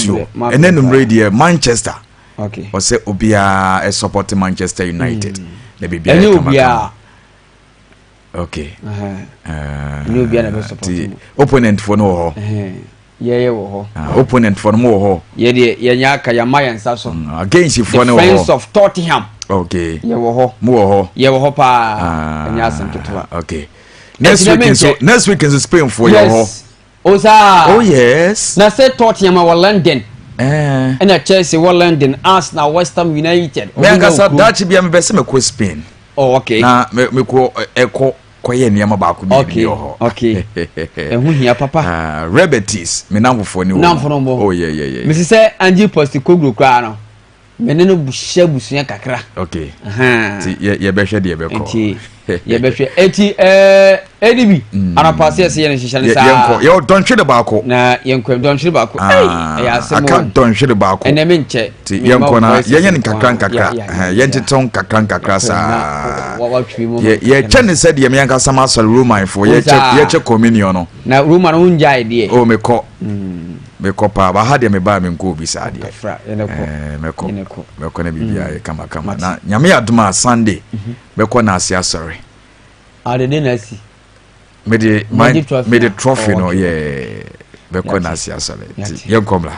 so and then radio Manchester okay or say obia a support Manchester United the baby okay no be na support opponent for no yeah wo ho opponent for no ho ye nya ka ya mayansa so against for no ho friends of Tottenham okay ye wo ho mo ho ye wo ho pa nya asante to okay next week is Spain for your ho oh yes na say Tottenham wa London and a Chelsea wa London Arsenal West Ham United me akasa that be am be se me ko Spain okay na me ko koye niam ba ko bi ho okay ehu hia papa Rebetis me namfo ni oh yeah me say Angie Postecoglou kra no me ne no busuya kakra okay ye be hwe de be ko ye be hwe eti edibi ana pass ye se hihya ne sa ye don hwe de ba ko na yenko don hwe ba ko ya se mo aka don hwe de ba ko ene me nche ti yenko na ye yen kakra ye nteton kakra sa ye chene se de me yanka sama so roman for ye che communion no na roman no nja ide o me ko pa ba ha de me ba me nko bi sa de me ko na bibia ye kama na nyame aduma Sunday me ko na asia sorry adede na si me the trophy no yeah be ko na asia sorry ye komla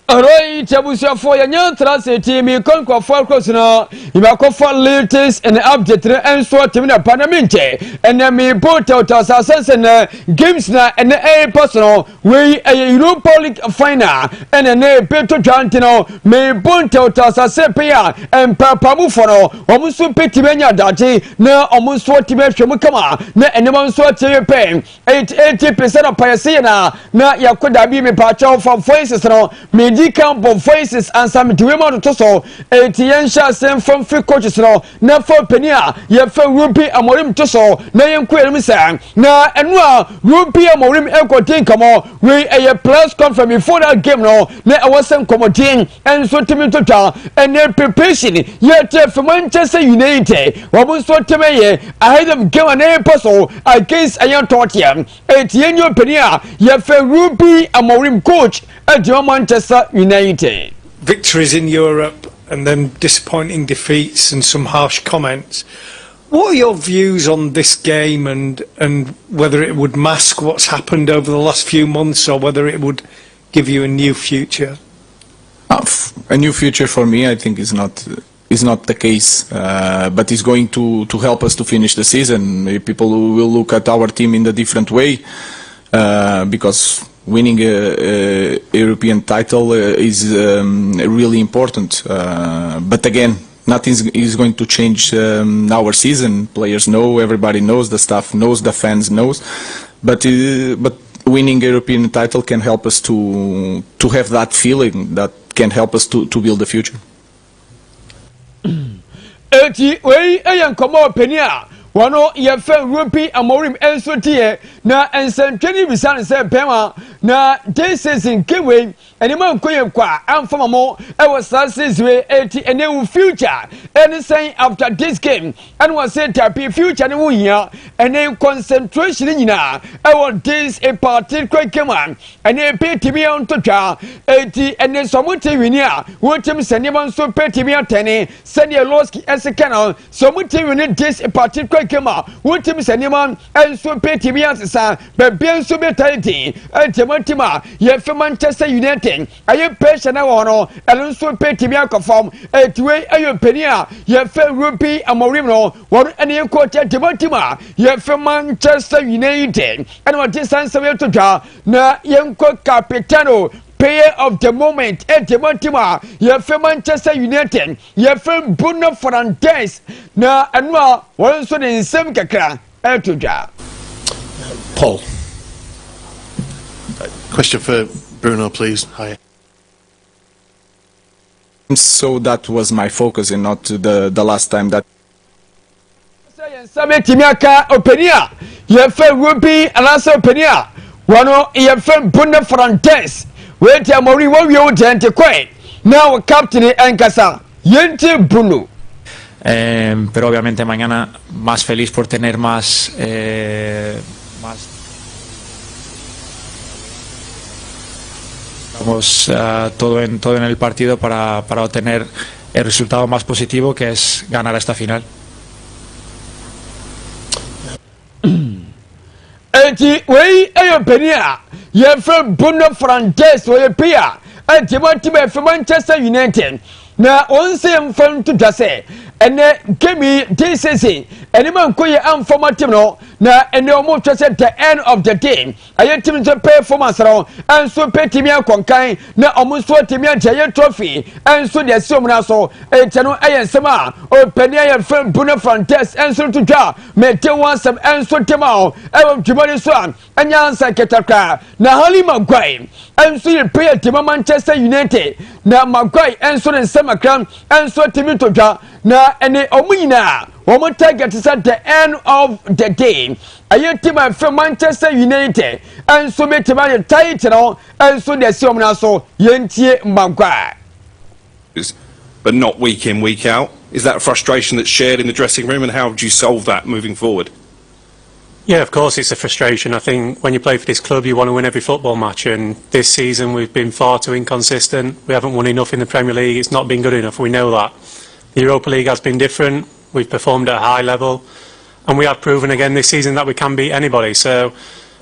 Alright, Chabusia for your young transit, me conquer for crossing, you are for latest and update and sort in a parliament, and then me put out as a games na and a personal way a Europa League final and a Petro Trantino may point out as a sepia and Papa Mufono, almost so petty mania dati, now almost what you mentioned, na and one sort to your pain 80% of Payasina, na Yakuda be me patch from voices me camp of voices and some women to so ATN sent from free coaches no na for penia ye fa ruby amorim to so na yen kwere mi san na enua ruby amorim ekotin kamo we a plus confirm before that game no na I was some commoting and so timi to ta and their preparation yet for Manchester United we so timi ye ahead of game and apostle against ayan Tottenham ATN your penia ye fa ruby amorim coach at Manchester United. Victories in Europe and then disappointing defeats and some harsh comments. What are your views on this game and whether it would mask what's happened over the last few months or whether it would give you a new future? A new future for me, I think, is not the case, but it's going to help us to finish the season. Maybe people will look at our team in a different way because winning a European title is really important. But again, nothing is going to change our season. Players know, everybody knows, the staff knows, the fans knows. But winning a European title can help us to have that feeling that can help us to build the future. Wano ye fe rupi amorim enso tie na ensentweni bisane se pema na this season kewe enima nkoye kwa amfama mo e was season eti ene future any saying after this game and was say tapi future ne wo hia ene concentration nyina e was this a party kwekema ene petimi ontotwa eti ene somuti wini a wotim senema nso petimi atene sene Losky esekana somuti wini this a party kema wotim sanima enso petimi asesa bebe enso betality entematima ye fe Manchester United aye pressure na wono enso petimi akofom etiwe ayo penia ye fe rupi amorim no wono ene coach entematima ye fe Manchester United and what is sanse to dwa na yenko capitano player of the moment Etimantima ye fe Manchester United ye fe Bruno Fernandes na anwa won so de nsem kakra etodwa. Paul, question for Bruno, please. Hi. So that was my focus and not the last time that Sabe timiaka openia ye fe Ruby anasa openia wano ye fe Bruno Fernandes wait a mori wo wi o tente kwai now captain enkasa yente Bruno. Pero obviamente mañana más feliz por tener más Vamos todo en el partido para obtener el resultado más positivo, que es ganar esta final. Eti wey ayopenia ye from Bruno Fernandes wey pia eti Manchester from Manchester United na onse mfam to dase ene gemi this season ene man koye amfama team no na ene omo twese the end of the day aye team to performance ro enso petimi akonkan na omo so timi ajaye trophy enso de siom na so eti no aye nsema openia ye from Bruno Fernandes enso to dwa me te wansem enso tema e dwumani so anya ansa ketakra na Harry Maguire enso ye player team Manchester United na Maguire enso ne nsema enso timi to dwa na ene omunyina womo target is at the end of the day aye team from Manchester United enso metima ye title enso de siom na so yentie Maguire but not week in week out. Is that a frustration that's shared in the dressing room, and how would you solve that moving forward? Yeah, of course it's a frustration. I think when you play for this club you want to win every football match, and this season we've been far too inconsistent. We haven't won enough in the Premier League. It's not been good enough, we know that. The Europa League has been different. We've performed at a high level, and we have proven again this season that we can beat anybody. So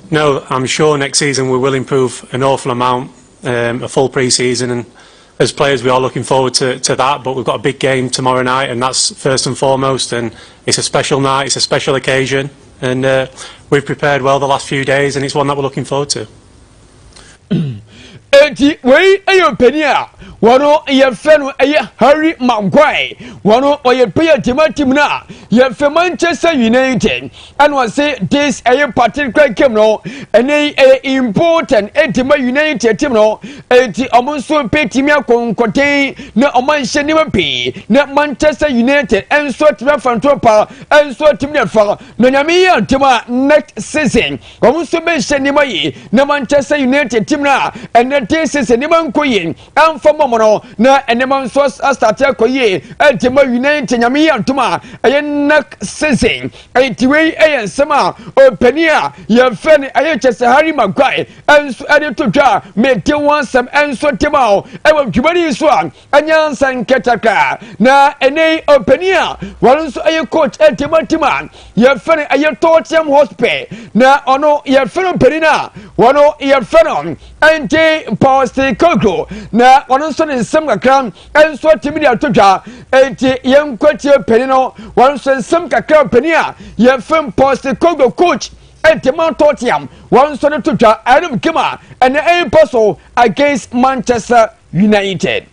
no, I'm sure next season we will improve an awful amount, a full pre-season, and as players we are looking forward to that, but we've got a big game tomorrow night, and that's first and foremost, and it's a special night, it's a special occasion, and we've prepared well the last few days, and it's one that we're looking forward to. Eti wey ayopenia wano ye fenu aye Harry Maguire wano oye player team na ye fe Manchester United and was say this aye particular game no ene important team United team no eti omonso pe team akonkoten na omanhye ni mapi na Manchester United enso team fantopa enso team na fa no nyame ya team next season omonso be hye ni mai na Manchester United team na ene this is any man koyin and for mono na any man so start koye ultima United nyame antuma aye nak season aye way aye sama openia ye fen aye chese Harry Maguire and so ade to dwa me te wansam and so tema e wa dwumani so anya san ketaka na ene openia wan so aye coach ultima tima ye fen aye Tottenham Hotspur na ono ye fen openia wano ye fen ante Postecoglou na ono so ne nsem kakra enso timi dia todwa enti yenkwati pani no ono so nsem kakra pani a ye fem Postecoglou coach enti man Tottenham ono so ne todwa Adam Kima and a possible against Manchester United.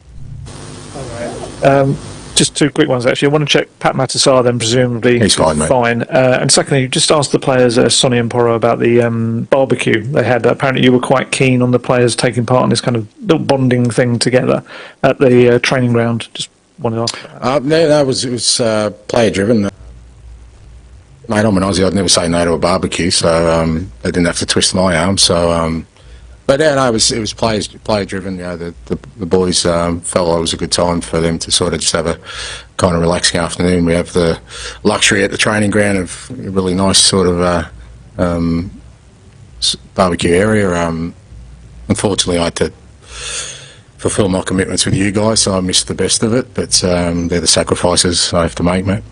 Just two quick ones actually. I want to check Pat Matasar then presumably he's fine. And secondly, just ask the players, Sonny and Poro, about the barbecue they had. Apparently you were quite keen on the players taking part in this kind of little bonding thing together at the training ground. Just wanted to ask about that. It was player driven. Mate, I'm an Aussie, I'd never say no to a barbecue, so they didn't have to twist my arm. So but yeah, no, it was player driven. You know, the boys felt it was a good time for them to sort of just have a kind of relaxing afternoon. We have the luxury at the training ground of a really nice sort of barbecue area. Unfortunately, I had to fulfil my commitments with you guys, so I missed the best of it. But they're the sacrifices I have to make, mate.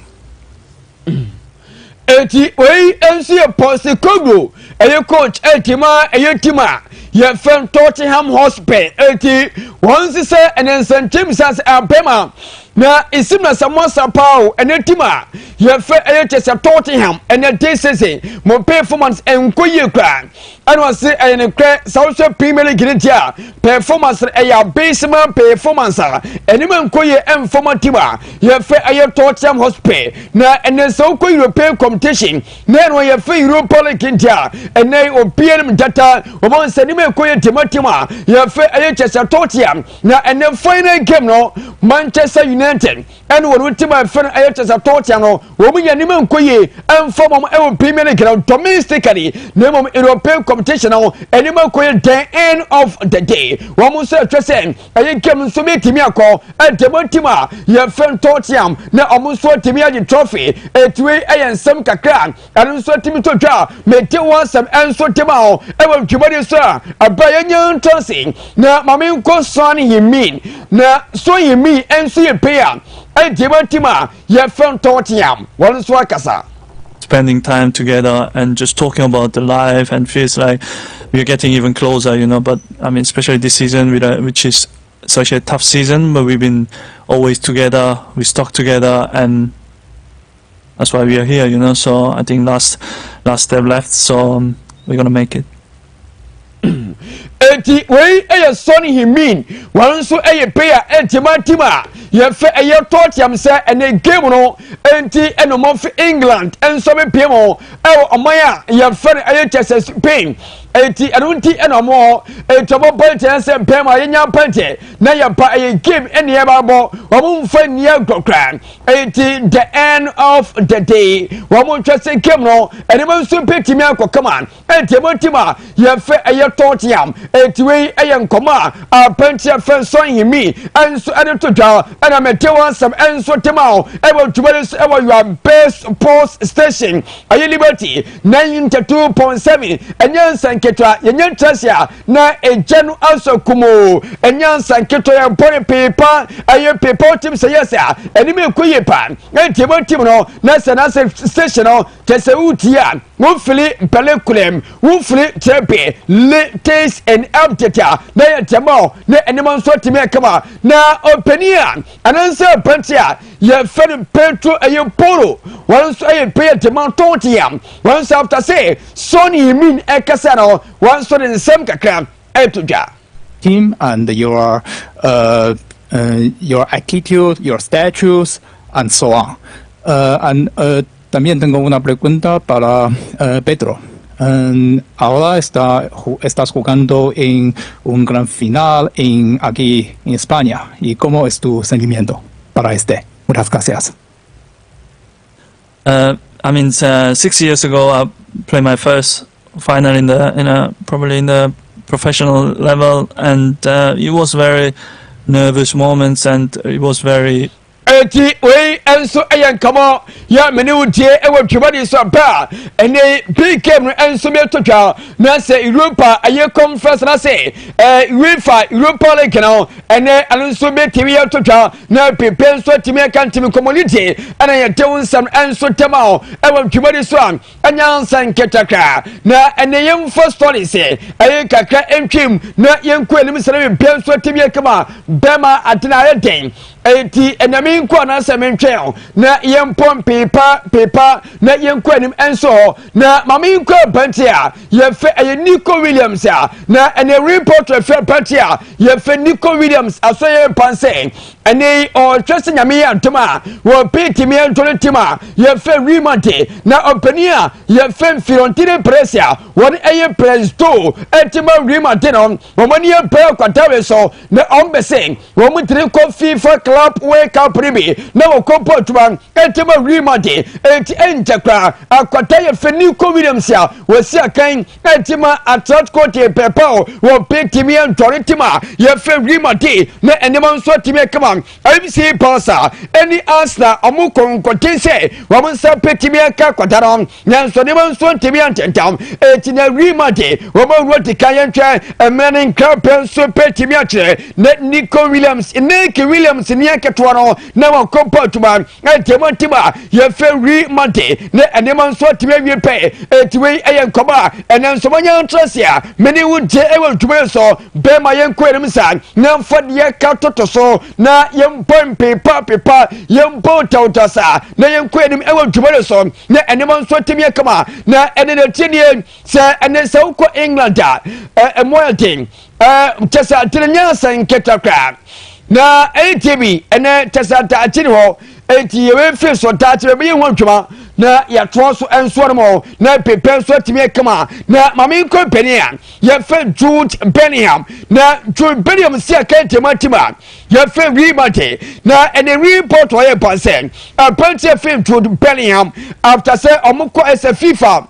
Eti wey ensi Postecoglou aye coach etima aye tima ye from Tottenham Hotspur eti once say enensan team sas abema na isimna samosa pao enetima ye fe aye chese Tottenham ene this season mo performance enkoye kra and was say aye ne kra South Premier League dia performance aye basement performance enima enkoye enforma tima ye fe aye Tottenham Hotspur na ene so ko European competition na no ye fe Europa League dia ene obianim data o mon se nima enkoye tima ye fe aye chese Tottenham na ene final game no Manchester United and when we team fan aye chese Tottenham no wo mu yanima nkoye emfa mom e Premier League domestically na mom European competition no enima nkoye the end of the day wo mu so twese aye game so metimi akọ e demotima ye fen Tottenham na omu so timi agi trophy etwe eyensem kakra anu so timi to dwa mete wansem enso tema o e wo twibode so abaya nyan tonsi na mame nko so ne yimin na so yimi enso ye pair e demotima ye fen Tottenham won so akasa spending time together and just talking about the life and feels like we're getting even closer, you know. But I mean, especially this season, which is such a tough season, but we've been always together, we stuck together, and that's why we are here, you know. So I think last step left, so we're gonna make it. Eti wey eye Sonny Himin wan so eye pair entimatima ye fe eye Tottenham say ene game no enti eno mo fi England enso be piemo e omaya ye fe eye Chelsea Spain eti enunti eno mo etobo point say pema ye nya pante na ye pa eye game ene ye babo wo mfa nia grokran eti the end of the day wo mo twese game no ene mo so petimi akokama entimatima ye fe eye Tottenham etiwe ayen koma a pentia fen son himi enso ade to dwa ana metewa sam enso temao e wo tubale e wo your best post station aye Liberty 92.7 enyansan ketwa yenyan trasia na ejanu aso kumo enyansan ketwa ya pore pepa aye pepa tim se yesa eni me koye pa etibo tim no na station no kese utia wo fili pelekulem wo fili trepe latest and update na ya temo na enema so timi kama na openia anansa pantia ya fere petro aye polo once aye pay temo Tottenham once after say Sonny mean ekasa no once so the same kakra etuja team and your attitude, your statues and so on. También tengo una pregunta para Pedro. Ahora estás jugando en un gran final aquí en España. ¿Y cómo es tu sentimiento para este? Muchas gracias. I mean, 6 years ago, I played my first final probably in the professional level, and it was very nervous moments, and it was very. Eti we enso ayen kamo ya meni udie e wo twebade so ba ene BECHEM enso me totwa na se Europa aye conference na se UEFA Europa League no ene anso me timi ya totwa na pepe enso timi kan timi community ana ye tewunsam enso temao e wo twebade so anyansan ketaka na ene yem first story se aye kakra entwim na yenko enim sere me enso timi kama bema atena yeden eti enami nko na se mentwen na yempom pepa na yenko anim enso na mami nko bantia ye fe Nico Williams na ene report fe bantia ye fe Nico Williams asoye panse ene o twese nyame antoma wo petimi antoletima ye fe Remonte na openia ye fe Fiorentina Brescia won eye presto etima Remonte no wo mani ye pe kwatawe so na ombese wo mutri ko FIFA Club Wake Up Ribi na okompo tuban etima Remonte eti entekra akwata ye fe Nico Williams wo si akan etima Atletico te pepa wo petimi antoletima ye fe Remonte na enema nso timi kama IBC Pulsar any Arsenal omu konkotense wo munsa petimi aka kwataro nyanso de nso timi antentam etina Remonte wo mo roti kan twa emene krapen so petimi akire na Nico Williams ni aketwa no na wo kompotuma etemontima ye fe Remonte na enema nso timi awie pe etiwe ayen koba enenso manya ntrasia meni wuje ewo ntuma so be ma yenko enimsa na mfode ye katoto so na yempom pepa yempom tautasa na yenko enim ewo ntuma so na enema nso timi kama na enene tinie se enensa uko England moyatin tesa tirnya san ketakra na ATB ene tesa ta achini ho eti yewe fi so ta achire be yin hwantuma na ya troso enso mo na pepe so timi kama na mame ko penia ya fe Jude Bellingham na Jude Bellingham si akante matima ya fe remate na ene report wa ye panse apprentice fe Jude Bellingham after say omko as a FIFA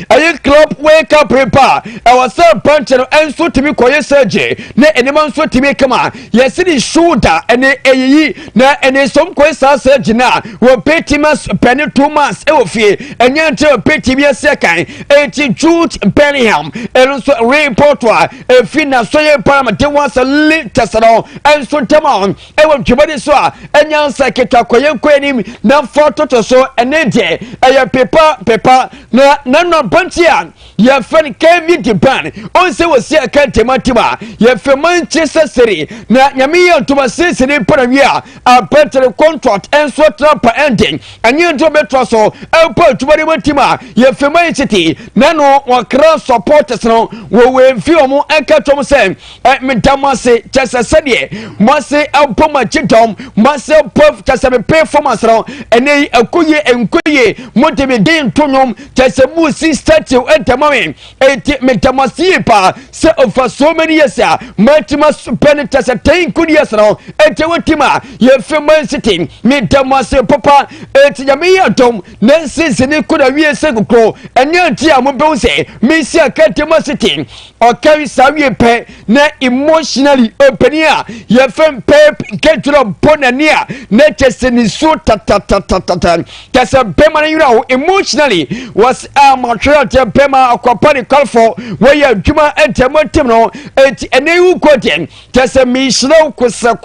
ayi club wake up paper I was a bunch of enso timi koye surgery na enema nso timi kama yes the shoulder ene eyi na ene som koye surgery na wo petimas penny 2 months e wo fie enye nte petimi second eti Jude Bellingham enso report wa e fina so ye parliament was a latest no enso tema e wo twebade so a enya seketa koye kwanim na photo to so ene de aya paper na Bantia, your friend Kevin Japan, also was here Kantematima, your friend Manchester City, na Yamia to my sister in Panavia, a better contract and sweat up ending, and you to Metroso, Alport to Maritima, your friend City, Nano or cross supporters no, will feel more Akatomsen, at Mentamasi, just a Sunday, Masi Alpoma Chitom, Marcel Puff, just a performance, and they a Kuye and Kuye, Montevideo Tunum, just a moose statue at the moment. Metamasipa, so for so many years, Matimas Penitas a 10 good years now, at Tewatima, your famous city, Metamasi Papa, at Yamia Tom, Nancy Senekuda Via Seco, and Yantia Mobose, Missia Cantamasity, or carry Samia Pe, na emotionally open here, your friend Pep, get to the Bonania, Natchez in his suit, that's a Pemana, emotionally was Montreal Pema Aquapani Calfo, where you Juma and Temotimo, and new quoting, just a Mishlo Kusa,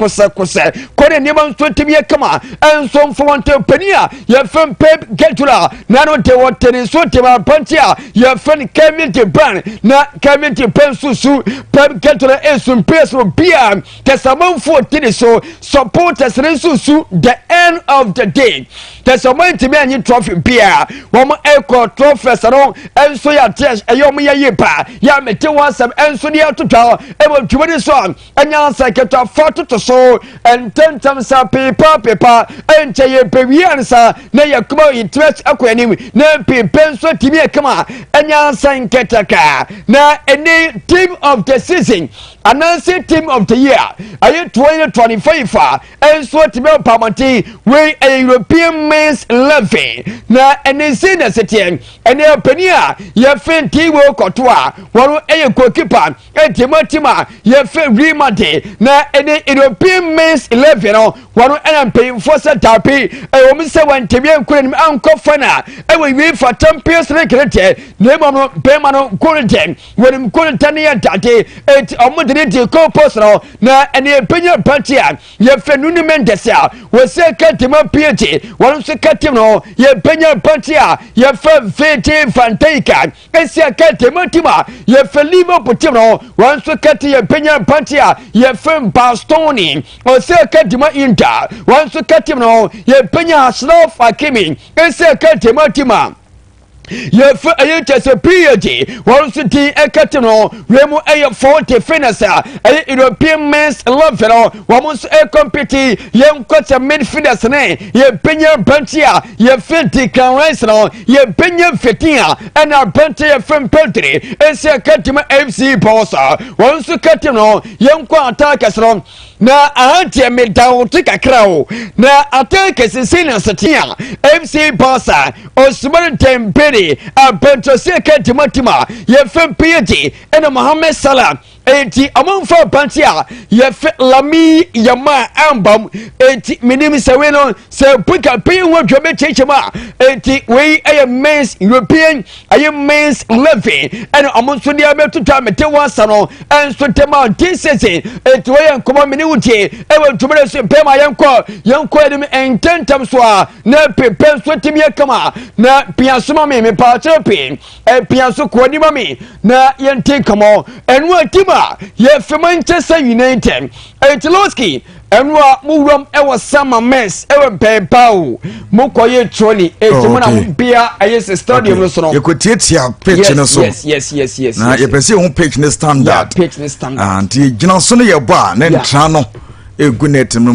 Korean Niman Swetimia Kama, and some for one Penia, your friend Pep Getula, Nano Tewaten Swetima Pantia, your friend Kevin Ban, not Kevin Pensusu, Pep Getula and some personal beer, just among 14 so supporters Resusu, the end of the day. There's a man to be any trophy beer, one echo trophy. And so ya test a yomi yepa ya mete wasam and so near to tell able to win song and ya second of 40 to so and 10 times a paper and say baby answer na ya come interest aquanim na pen so timi kama and ya sign ketaka na any team of the season announce team of the year are 2025 and so to be permanent we a European men's 11 na and senior city and Penia, your friend Tiwo Kotoa, one a goalkeeper, and Timotima, your friend Remate, na any European men's 11, one and paying for Satapi, a woman said when Tibian Queen Uncle Fana, and we wait for 10 peers regulated, Nemano Pemano Quentin, when I'm Quentania Tate, it's a modernity co personal, na any opinion Pantia, your friend Nuni Mendesa, was second Timon Piety, one second, your Pena Pantia, your friend Fantaika, Esia Catemotima, your Felivo Potino, once to cut your Pena Pantia, your firm Bastoni, or Sir Catima Inter, once to cut him, your Pena Slow Fakimi, Esia Catemotima. Your just a period, once the tea a catino, Remo a 40 finisher, a European men's 11, almost a competi, young coach a midfielders name, your Pena Pantia, your 50 can rise on, your Pena Fetia, and our Pantia from Peltry, and Sir Catima FC Bossa, once to catino, young Quantakas on. Na auntie me down take a crow. Na attack is in Satia, MC Bossa, or Smart Temperi, a Petro Second Timotima, your friend Piety, and a Mohammed Salah. Eti among for Pantia, ye Lami Yama Ambam, eti Minimi Saweno, so put a pay what you may change ma. Eti we a men's European, I am men's levy, and among so near to time at Tewasano, and so Tema Tissi, et way and common minuti, ever to me say pay my young quadim and 10 times wa, na pay sweating me kama, na Piasuma me party, and Piasu Quadimami, na yen take come on, and what Yes, for Manchester United, and Losky, and what move ever summer mess, ever pay pow, Mokoye Trolley, a beer, yes, a stadium. You could take your pitch in a song. Yes. Now, you can see on pitch in the standard, and you know, son of your bar, then Trano, a good net in the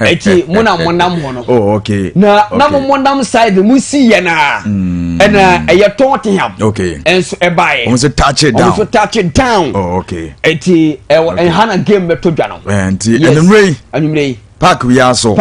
eti mona monam hono oh okay na monam side mu si ye na ena eye tonte ham okay enso e bae almost touch it down oh okay eti en hana game beto dwa no enti anumrei Park we also.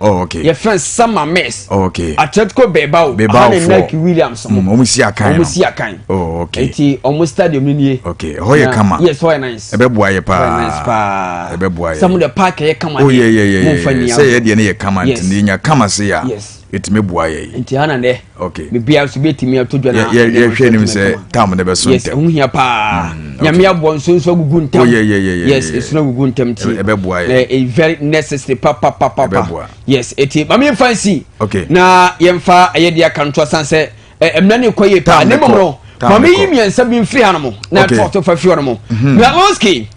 Oh, okay. Your friend Summer Mess. Oh, okay. Atletico Bilbao. Nike Williams. Almost kind. Oh, okay. Eti almost stadium ni. Okay. How you come? Yes, how nice. Ebe boy pa. Nice pa. Ebe boy. Some of the park here come. Oh yeah. Say ye dey na come ante nya come say ya. Yes. Etime boy ye. Enti hana ne. Okay. Me bia so betimi atodwa na. Ye hwe nim say tam na be so ntem. Yes, hu hia pa. Nyame abon so gugu ntem. Oh yeah. Yes, it's no gugu ntem ti. Ebe boy ye. A very necessary papa. Yes, eti mami fancy. Okay. Na yemfa ayedi akanto sanse emnane koye pa ne momro. Mami yimiensa bi mfiri hanamo. Na to fa fi hanamo. Na Losky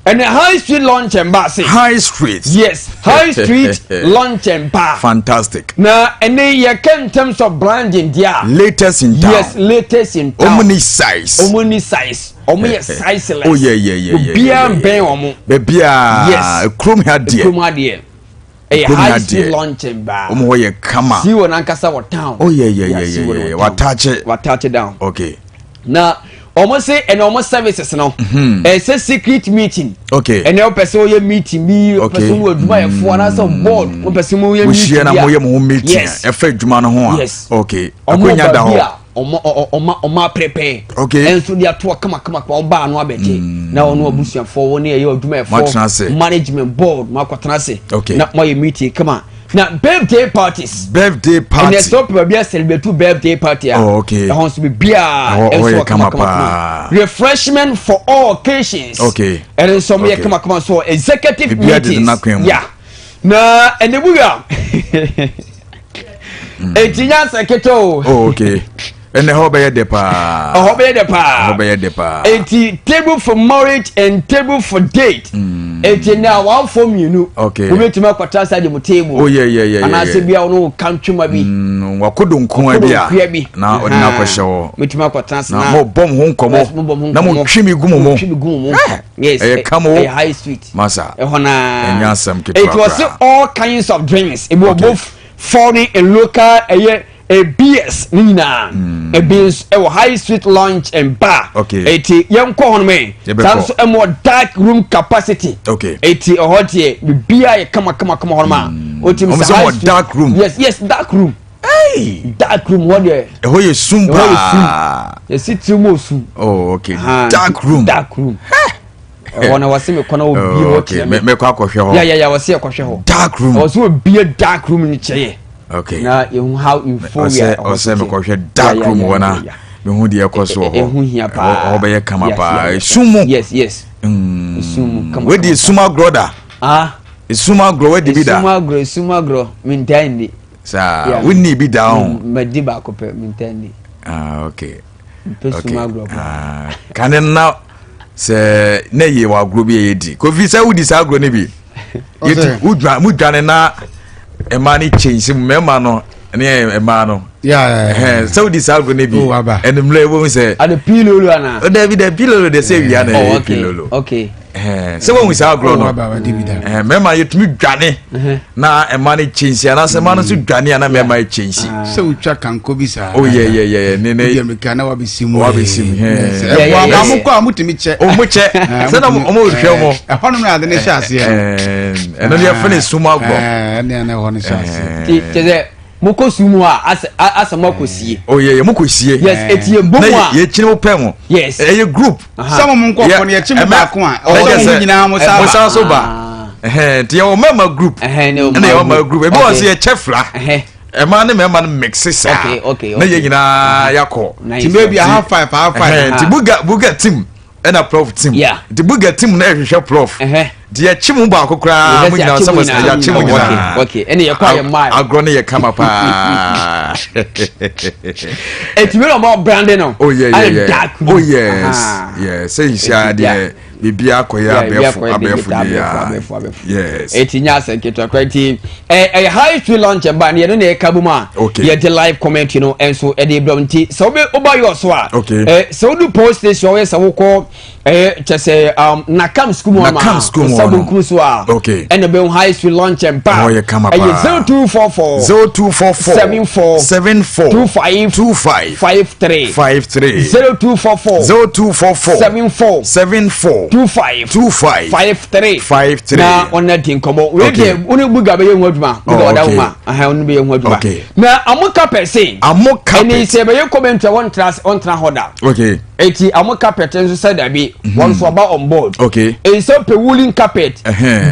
and the High Street Lunch and Bar. High Street. Yes, High Street Lunch and Bar. Fantastic. Na ene ye in terms of branding dia. Latest in town. Yes, latest in town. Omni size. Omo ye size less. Oh yeah. Bia ben omo. Bia. Yes. Chrome had dear. A High Street Lunch and Bar. Omo ye kama. See one ankasa what town. Oh yeah. What touch it down. Okay. Now almost say and almost services now. It's a secret meeting. Okay. And now person you meeting me. Person who do my phone as a board. One person who you meeting. Yes. Effect juma no ho. Yes. Okay. Akwenya da ho. Oma prepare. Okay. And so they are to come oba no abete. Na ono abusuan for one year you do my phone. Management board ma kwatana se. Okay. Na my meeting come on. Now birthday parties. And there's so people be celebrate two birthday party. Oh, okay. There has to be beer and so refreshment for all occasions. Okay. And then some come on so executive meetings. Yeah. Na and the buga. Etinya seketo. Oh, okay. And the hobby depa. Hobby depa. Eti table for marriage and table for date. Eti na one form you know. Okay. We meet ma kwata side the table. Oh yeah. And I say bia no kantwuma bi. Wakodo nko bia. Na odi na kwehye. Meet ma kwata na. Na mo bom ho nkomo. Na mo twimi gumo mo. Yes. A high street. Masa. Ehona. Enyasam ketwa. It was all kinds of drinks. It was both foreign and local a BS nina a beans a high street lunch and bar. Okay. 80 young corn me. That's a more dark room capacity. Okay. 80 or hot here. Beer come on man. More dark room. Yes, dark room. Hey, dark room. What there? Who you sumba? You see two more soon. Oh, okay. Dark room. Wana wasi me kona obi okay. Me kwa kwhwe ho. Yeah, wasi kwhwe ho. Dark room. Also be a dark room ni cheye. Okay. Na you how you for ya. Ose me kwhwe dark room wana. Me hu de ekoso ho. Ehu hia pa. Ho be ye kama pa. Sumu. Yes. Sumu kama. We di suma groda. Suma gro we di bi da. Suma gro mintani. Sa we ni bi down. Madi ba ko pe mintani. Okay. Suma gro. Kan na se na ye wa gro bi ye di. Ko fi sa wudi sa gro ne bi. Yeti udwane na e ma ni change me ma no ne e ma no. Yeah. So this algo ne bi. And mle wo say the pilolo ana. David the pilolo they say we are na pilolo. Okay. So when we say algo no. Me ma yetumi dwane na e ma ni change na se ma no so dwane na me ma change. So utwa kanko bi sa. Oh yeah. Ne ye me kana wa bisimu. Wa bisimu. Wa amukọ amutimi che. O mu che. Se na mo hwe mo. E hono me ade ne hyase. No dey finish suma gbo. Ne na hono hyase. Teze moko sumu asa moko sie. Oh yeah, moko sie. Yes, etie bomu a. Ye chine wo pem. Yes. E group. Some mo nkofo ne ye chime ba ko a. O so nyina mo sa. Mo sa so ba. Tie o mema group. Ne o mema group. E be was ye chefla. E ma ne mema no mix sa. Okay. Na ye nyina yakọ. Ti maybe half five. Ti buga team. And a prof team. Yeah. The booger team na ehwe prof. The chimu ba kokra mu nyina sama sa ya chimu nyina. Okay. Any your quiet mind. Agro na ye kama pa. It's really about branding no. Oh yeah. Oh yes. Yeah. Say you share the bibia koya abefu. Yes. Etinya senketo kwati a high street lunch ba na ye no na kabuma. Ye the live comment you know and so e dey blomti. So be oba yo so a. So do post this your say wo say Nakam school okay. And the high school lunch and bar. 0244 74 25 53 0244 74 25 53 na on that thing come we dey uni buga be yenwaduma aha uni be yenwaduma na amuka pese eni se be comment one tra hoda okay eti amuka pete so that be one so about on board okay e so pe woolen carpet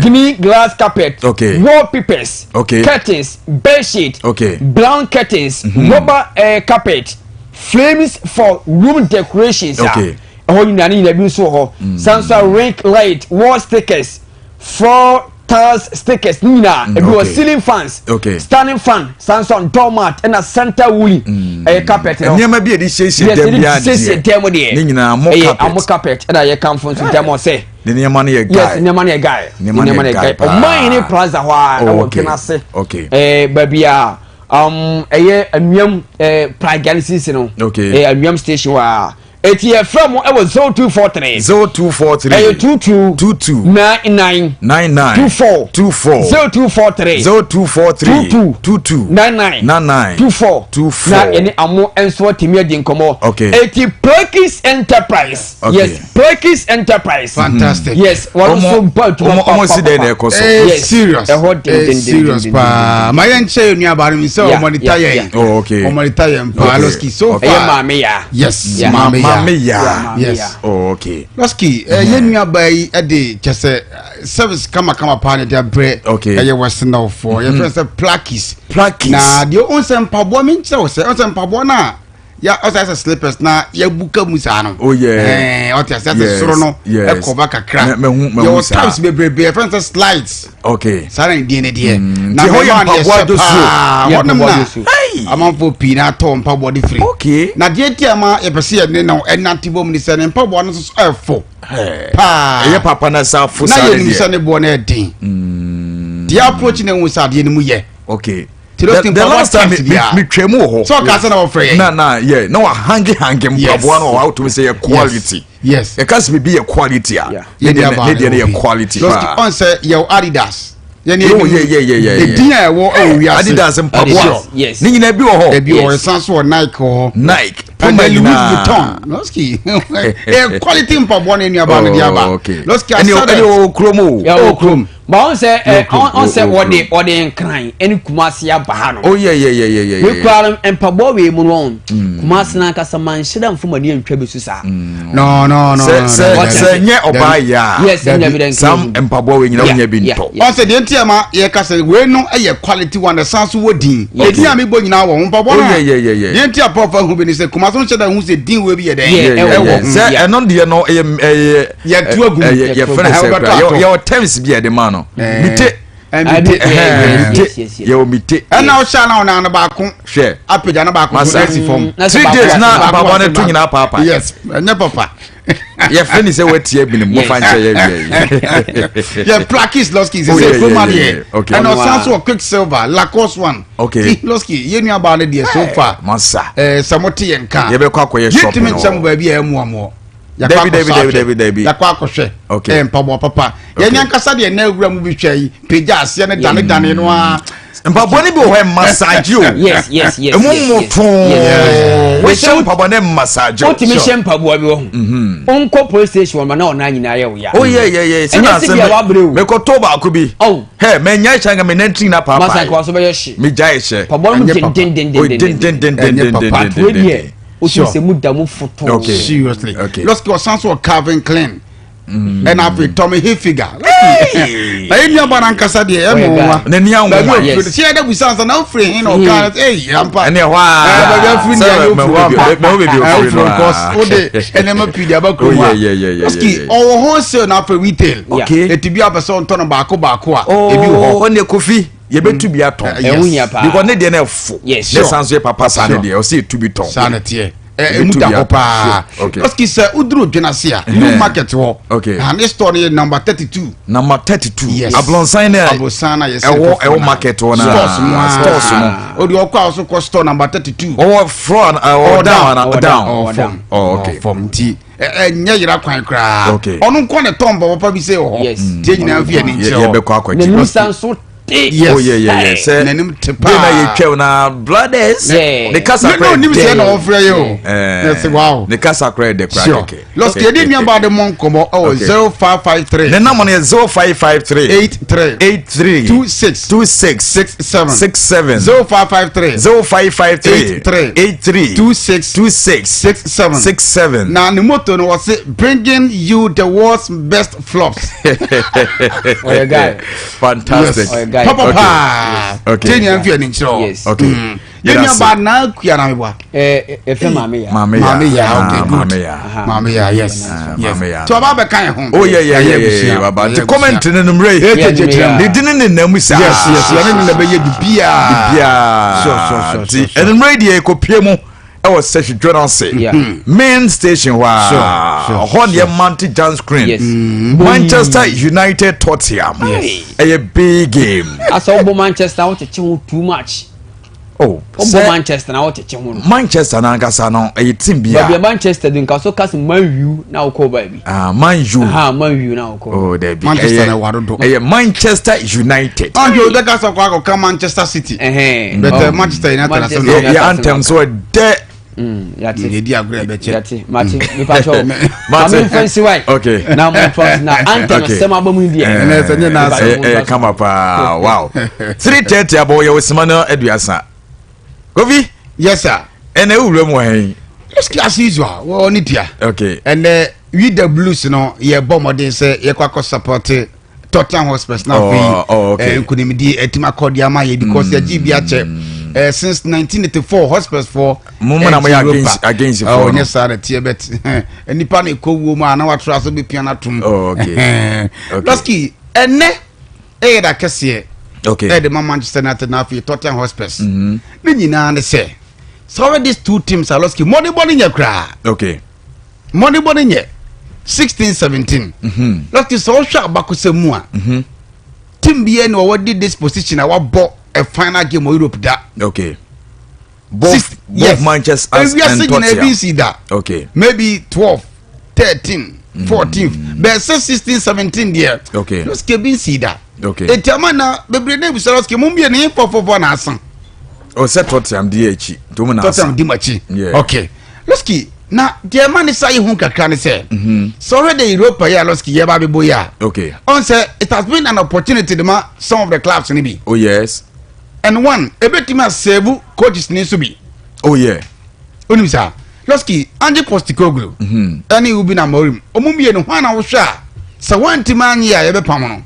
green glass carpet okay wallpapers okay curtains bed sheet okay brown curtains rubber carpet flames for room decorations okay oh you nani na bi so ho Samsung ring light wall stickers 4 tiles stickers nina e be ceiling fans okay standing fan Samsung doormat and a center woolly carpet no nyama bi e di sese dem bia ni nyina mo carpet and I come from dem say the nyama na ye guy yes nyama na guy o man ni plaza ho a wo kenase okay babia eye anuam pragansis no okay anuam station wa eti from e was 0243 22 99 24 0243 99 24 na eni amo enso timi adi nkomo eti Prakis Enterprise yes Prakis Enterprise fantastic yes one so bad omo si dey na ekoso serious serious pa my enche nua ba mi so omo retire okay omo retire pa Losky so far mama ya yes mama yes okay Losky ye nua ba yi e de chese service kama pa ne de bre ye western of for ye friend say Prakis na de on sem pabo mi nche o se on sem pabo na ya o say slippers na ya buka musa no o o say soro no e cover kakra your times be friend say slides okay sare ndi ne de na ho ya pabo do so amam for pina to pabo de free okay na de tiama e pese ye ne na enatibom ni se ne pabo no so efo ye papa na sa fo sare na ye ni se ne bo na edin the approach ne wu sa de ni mu ye okay the last time me twemu ho so ka say na ofre na yeah no hangi mpaboa no how to say quality yes e can be a quality ye dey quality Losky on say your Adidas yeah dia wo Adidas mpaboa ni nyina bi wo ho e bi wo sanso Nike Puma Louis Vuitton Losky quality mpaboa na nua ba no dia ba Losky any chromo chrome but on say what they crying any kumasi abahano oh yeah we call empabo we mu no kumasi na kasa man shida mfuma ni ntwa besu sa no say nye oba ya yes evidence some empabo we nyina nya bi nto on say de ntiama ye kasa we no eye quality one the sanso wodin edi am bo nyina wo mpabo no yeah de ntia profa hu bi ni say kumasi no shida hu say din we bi ye den say eno de no ye tu agum ye fena your terms bi ye de man no mite yo mite na o sha na ona ba kun hwe apeja na ba kun so nasi form 3 days na baba na tu nyina papa yes nya papa ye feni say wetie bi ni mo fa nche ye yeah Prakis Losky say from here and no sanso Quicksilver Lacoste one okay Losky ye nua ba na de so far masa samote ye nka ye be kwa koye shop no yitimi ba bi e mu David yakwa akohwe mpabo papa ye nyankasa de na awura mu bi twai peja ase ne dane no a mpabo ne bi ho massage o yes we sham mpabo ne massage o timi sham mpabo bi ho onko police station ma na ona nyina ye wo ya oh yeah say na say me ko to ba ko bi he me nya changa me nantin na papa massage ko so be ye shi me jai she mpabo mu den se mudamu photo seriously Losky was sanso Calvin Klein and after Tommy Hilfiger I knew about Ankasa de emo na nia wo see that we sanso na free hin o car yampa ene hwa of course o de enema pidi abakro Losky o wholesale na for retail it be abeso nto no baako a ebi ho o ne kofi ye betu bi aton ehun ya pa because ne de na fo ne sanso papa sa ne de o se tu bi ton sanete emuda hopa Losky say udru dwenasia new market wo and this store number 32 yes ablonsan yes ewo market wo na stores no odi okwa also ko store number 32 oh front or down from T nya yira kwan kra onu nko ne tombo papa bi say ho tie nyina fi ani nche ye be kwa kwachi yes. Oh yeah. Say nanim tepa. Na ye twa na brothers. The casa no nim say na ofre yo. Yes wow. The casa credit the crack. Okay. Losky dey me about the mon komo 0553. The number is 0553 83 26 0553 83 67. Now the motto was bringing you the world's best flops. Oh guy. Fantastic. Yes. Papa. Okay. Kenya mfi ani nchiro. Yes. Okay. Kenya ba na kuya na mewa. Efe mame ya. Mame ya. Okay, good. Mame ya. Yes. So aba be kan ho. Oh yeah. Baba. The comment in numre. They didn't name say. Yes. Ya ne be ye bibia. Sure. And numre dey kopie mu. I was such a journal say main station wow sure. Your Monty John screen Manchester United Tottenham a big game. I saw Manchester out too much. Manchester now Manchester na ngasa no a team bia but Manchester din ka so cast Man U now call baby Man U now call there be Manchester na warodo Manchester United and you the gas of kwa Manchester City but Manchester United yeah anthem so there yati Martin me pa show Martin fancy why okay now my fancy now anthem say ma bamu dia come up wow 3:30 aboy Osimano Eduasa Govi yes sir and e wure mu hen Losky as usual we on dia okay and we the blues no ye bomodin say ye kwakọ support Tottenham Hotspur now okay kunimidi etima cordia ma ye because ye gbia che since 1984 Hotspurs for mumuna mo against oh yes sir tie bet enipa na ekowo mu ana watra so be piano tum okay Losky enne da kese okay the Manchester United now for Tottenham Hotspurs ni nyina ne say so these two teams are Losky money nya kra okay money nya 16-17 Losky so sha bakosemu a team bi ene wo did this position a wabo a final game of Europe that okay both Manchester and Tottenham okay maybe 12 13 14 but 16-17 there okay Losky bin see that okay etiamana bebre na bisa Losky mumbi ne fofofo na asan o se Tottenham di echi to mu na Tottenham di machi okay Losky na the man is say hu kakra ne say so already Europe ya Losky ye ba bebo ya okay on say it has been an opportunity to some of the clubs ni bi oh yes and one ebetima save coaches ni so bi oh yeah onim sa Losky Ange Postecoglou ani ubi na morim omumie no hwana wo hwa sa wanti man ya ye be pam no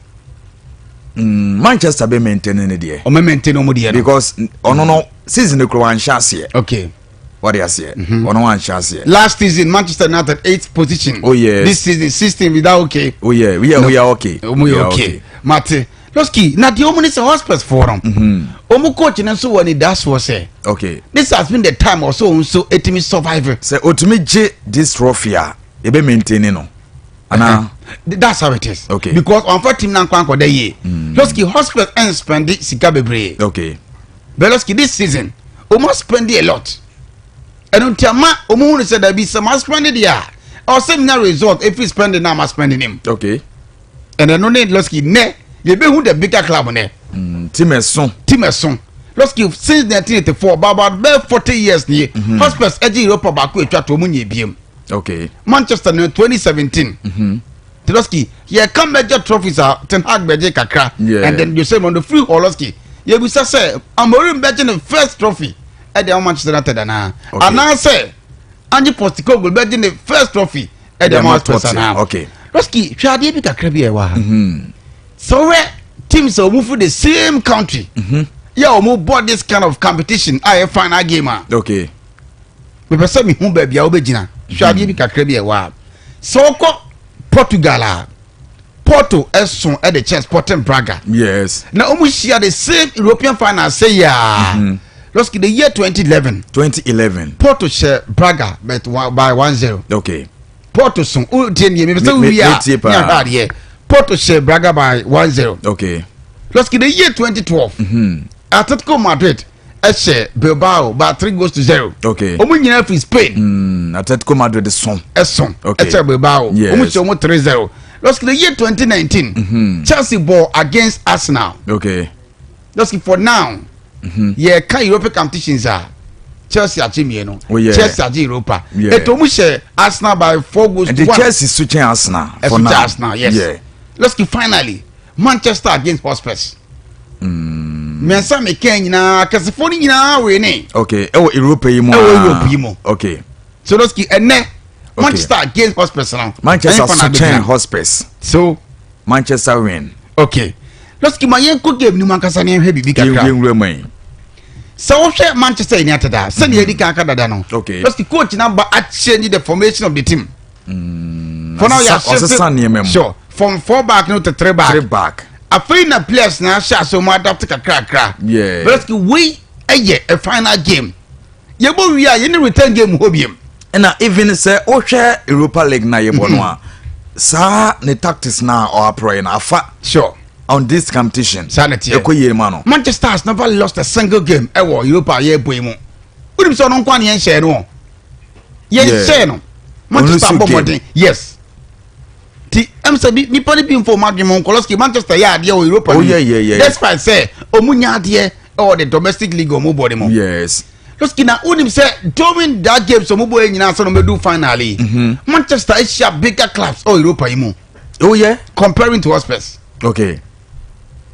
Manchester be maintain there o maintain o mo there because ono no season ekro wan chance okay what do you say ono wan chance last season Manchester United 8th position oh yeah this season 16 without okay oh yeah we are okay okay Mate Losky na the omni se Hotspurs forum omu coach na so wani das was say okay this has been the time also so etimi survive say otumi je this trophy a e be maintain no ana that's how it is okay because on for team na kwanko da ye Losky Hotspurs and spend sika bebre okay but Losky this season almost spend a lot and untiama omu say that be some spend it ya or similar result if we spend it now must spending him okay and then no need Losky ne you be who the bigger club ne team eson Losky since 1984 about 40 years ni Hotspurs edge Europa back etwa to munye biem okay Manchester in 2017 Losky ye come major trophies are Ten Hag beje kakra and then you say on the free Losky ye be say Amorim beje the first trophy at the Manchester United and I say Ange Postecoglou beje the first trophy at the Manchester United okay Losky hwade bi kakra bi e wa so where teams are moving the same country yeah we bought this kind of competition I final game okay we person me hu ba bia obegina hwade bi kakra bi e wa so ko Portugal Porto eson at the chance Sporting Braga yes na omu share the same European final say ya Losky the year 2011. Porto share Braga but by 1-0. Okay. Porto son Porto share Braga by 1-0. Okay. Losky the year 2012. Atletico Madrid share Bilbao by 3-0. Okay. Omunyina for Spain. Atletico Madrid is son. Okay. Bilbao. Yes. 3-0. Losky the year 2019. Chelsea ball against Arsenal. Okay. Losky for now. Yeah, can European competitions are Chelsea are Jimmy, Chelsea are Europa. Etomu share Arsenal by 4-1. And the Chelsea switching Arsenal for now. Arsenal, yes. Yeah. Let's keep finally Manchester against Hotspurs. Mensa me Kenya, California na winning. Okay. Oh, Europa imo. Okay. So let's keep Manchester against Hotspurs now. Manchester switching Hotspurs. So Manchester win. Okay. Let's keep my young game ni mankasa ni heavy big game. So Manchester United da send you dada no. Okay. Let's keep coach number at change the formation of the team. For now you sure. From 4 back no to 3 back. 3 back. A final players now share so much adapt to crack. Yeah. But let's keep we a final game. You bo we are in return game hobby. And even say share Europa League na ye bonwa. Sa ne tactics na or pro na afa. Sure. On this competition, sanity. Manchester has never lost a single game. Ewo Europa ye boymo. Udim so no kwan yen share no. Yen share no. Manchester bomodin. Yes. Ti am say mi poni bi info madwem Losky Manchester ya ade o Europa. Oh yeah. Despite say omunya ade or the domestic league o mo body mo. Yes. Losky na udim say during that game so mo boy nyina so no me do finally. Manchester is share bigger clubs or Europa imo. Oh yeah, comparing to Hotspurs. Okay.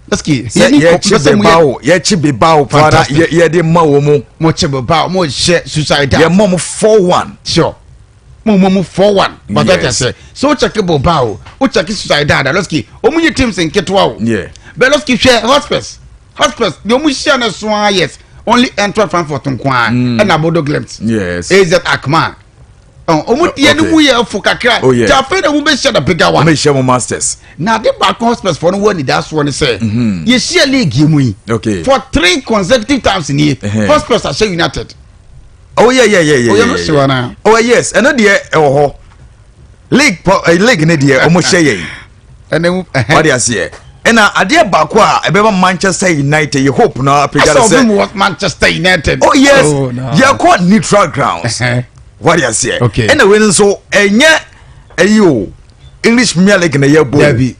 Losky, yeah, Chibibao, father, yeah, the mo Chibibao, mo share suicide. Yeah, mom 4-1. Sure. Mo 4-1. But that I say, so check Bilbao, o check suicide. Losky, omunye teams in Ketwa. Yeah. But Losky share Hotspurs, the omu share na swan yes, only enter Frankfurt and Abodo Glimt. Yes. AZ Akman. Omu ye no ye for kakra. Ja fe na mu be share the bigger one. Me share mo masters. Now the back Hotspurs for no one that's one say. You share league mu. Okay. For 3 consecutive times in here, Hotspurs are share United. Oh yeah. Oh yes, and there league ne there omo share ye. And then what do you say? And ade back wa ebeba Manchester United you hope na appear say Manchester United. Oh yes. Oh, no. You called neutral grounds. What do you say? Okay. And when so enye English Premier League na ye boy.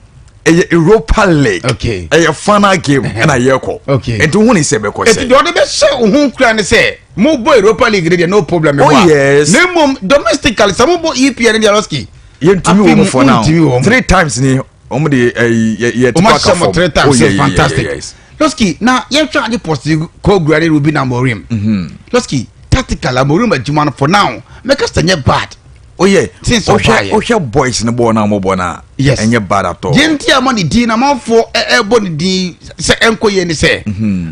Europa League. Okay. A final game and a year call. Okay. And to who is ebe ko say. If you don't be sure who can say mo boy Europa League there no problem. Oh yes. Name domestically some boy EPL and Losky. You to me for now. 3 times ni omo de to back for 3 times. Oh, yeah, fantastic. Yes. Losky now you try to post ko grade will be Amorim. Losky tactical Amorim adjuma for now. Make us not bad. Oh yeah, since boys in the born now more yes, and you're bad at all. Gentia money din amount for body di say enko ye ni say.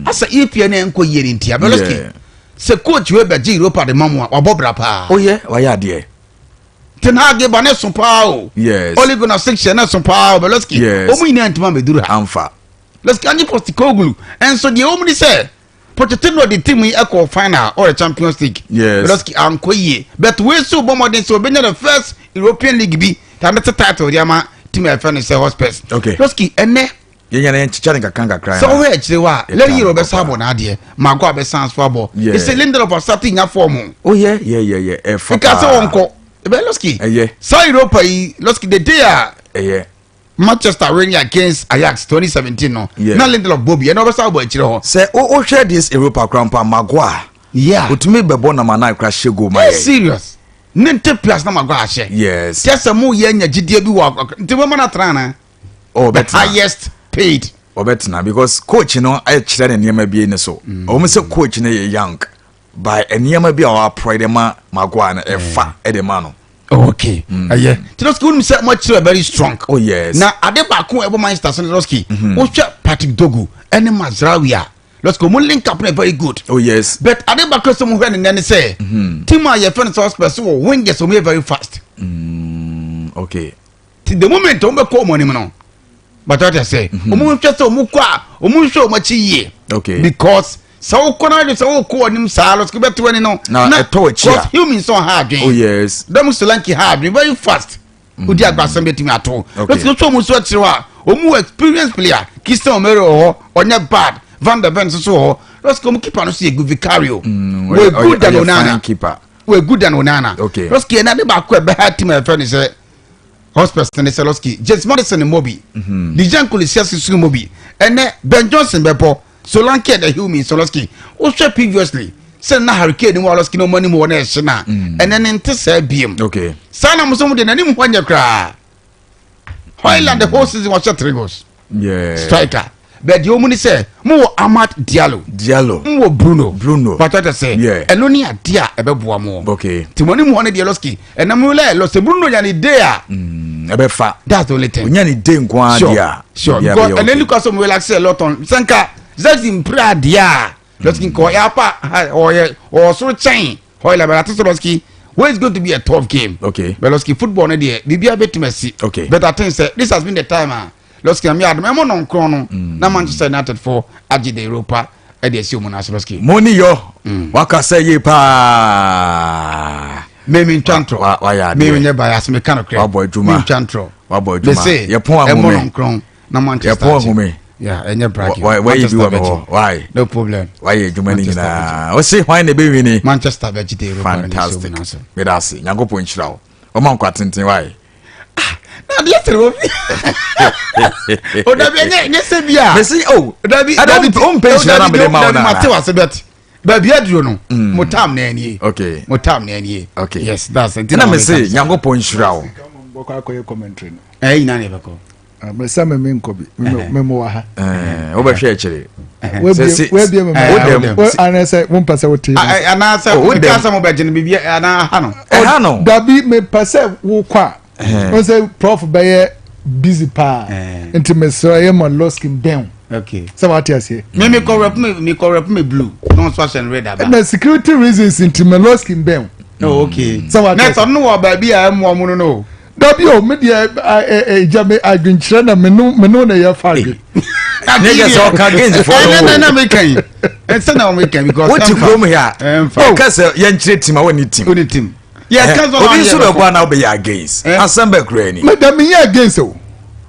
Asa EPN enko ye ni ntia. Losky. Se coach we be Europa de mamu wa bobra pa. Oh yeah, why are there? Ten Hag ba na so pa o. Yes. Only gonna section na so pa o Losky. Yes. Omu ina ntuma be duru amfa. Losky anyi Postecoglou. And so the omu ni say Pochettino the team in equal final or the Champions League. Yes. Losky ankoye. But we so bomodin so benya the first European League be that title the team I finish say Hotspurs. Okay. Losky ene yenya na chicha nka kanga cry. So we actually wa let you be sabo na ade. Magwa be sans for ball. It's a lindel of starting ya form. Oh yeah. Because onko be Losky. Yeah. So Europa Losky the day yeah. Manchester winning against Ajax 2017 no. Yeah. Na Lindel of Bobby and over sabo actually ho. Say share this Europa Crampa Magua. Yeah. Utumi be born na mana crash go my. Serious. Nente plus na Magua share. Yes. Just a mu yenya gidie bi wa. Nti we mana trana. Oh better. Highest paid. Oh better na because coach no I chire na niam bi ne so. O say coach na young. By niam bi our pride ma Magua na efa e de ma no. Okay. Yeah. Losky wouldn't say much very strong. Oh yes. Now Adebaku ebo Manchester Losky. Patrick Dogu and Mazrawia. Losky mo link up very good. Oh yes. But Adebaku some when and then say Tima your friends Hotspurs so wingers so very fast. Okay. The moment on be call money no. But what I say, omu just omu kwa, omu show much ye. Okay. Because so kona de so ko onim sa Losky beto ani no na to chia humans on hard game. Oh yes, dem Solanke hard very fast. Udi agbasam betimi ato Losky so mu so chiwa omu experienced player Christian Omero onye bad Van der Ven so Losky omu keeper no so good Vicario we good than Onana keeper we good than Onana okay Losky na de ba ko be hard team e fe ni say hospital ne say Losky James Madison Mobi the Janko Lisiasu Mobi ene Ben Johnson bepo Solanke the humans so Losky o share previously say na Hurricane ni Losky no money mo na e na ene nte say biem okay sana musomu de nanim kwanya kra Highland the whole season was 3 goals yeah striker but you money say mo Amad Diallo mo Bruno but what say yeah eno ni adia ebeboa mo okay timoni mo ne de Losky ena mo le lo se Bruno ya ni day a ebefa that's the only thing onya ni day nkwa dia sure because and then look at some we like say a lot on sanka that's in pradia Losky ko ya pa or so chain Highland but at Losky where is going to be a tough game. Okay. But Losky football na there. Bibia betimesi. Okay. But I think this has been the time. Losky am yard. Memo non krono. Na Manchester United for agi the Europa. Edi esi omunas Losky. Money yo. Waka say ye pa. Memi nchantro. Wa ya. Memi nye bias me kind of credit. Waboy Juma. Memi nchantro. Waboy Juma. Ye pon ahume. Emo non krono. Na Manchester. Ye pon ahume. Yeah, enye bracket. Why you do why? No problem. Why you do many na? O say why na be winning? Manchester United Europa. Fantastic. Me da say. Nyankopon nchirawo. O man kwa tenten why? Na dey tell me. O da be nye se bia. Me say oh, da be on page na me ma na. Ma te wase bet. Ba bia duro no. Motam na anie. Okay. Motam na anie. Okay. Yes, that's it. Na me say nyankopon nchirawo. Boko akoye commentary no. Ina ne bako. Me say me nkobi. Me mo wa ha. O ba hwe akire. We be me. We ana say won pese wo team. Ana say we ka say mo be gene bibia ana ha no. Ha no. Da bi me pese wo kwa. We say prof be busy pa. Enti me say e mo Losky ben. Okay. So what you say? Me corrupt me blue. No swatch and red about. Na security reasons enti me Losky ben. Oh okay. So what? Next no wa ba bia mo mo no. Dabi o me dia jame adwenkyere na me no na ya fage. Nigga so can against for. Na me kan. It's na me kan because what you from here? Because yan chire team a woni team. Woni team. Yes, cause obi so be kwa na be against. Assemble kra ni. Madam me against o.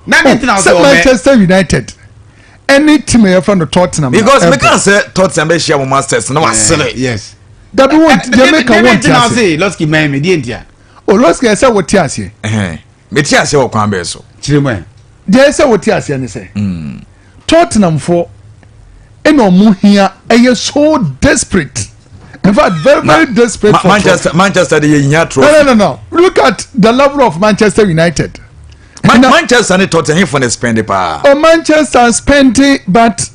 Na me tin also Manchester United. Any team you from the Tottenham. Because me can say Tottenham be share Masters na wasere. Yes. Dabi want Jamaica want to say Losky man me di entia. O Losky say what tia say. Me tia say o kwan be so. Chire mo. Dey say what tia say ni say. Tottenham for eno mu hia eye so desperate. In fact, very desperate for Manchester the yin trophy. No. Look at the level of Manchester United. Manchester and Tottenham for the spend pa. Oh, Manchester spent it, but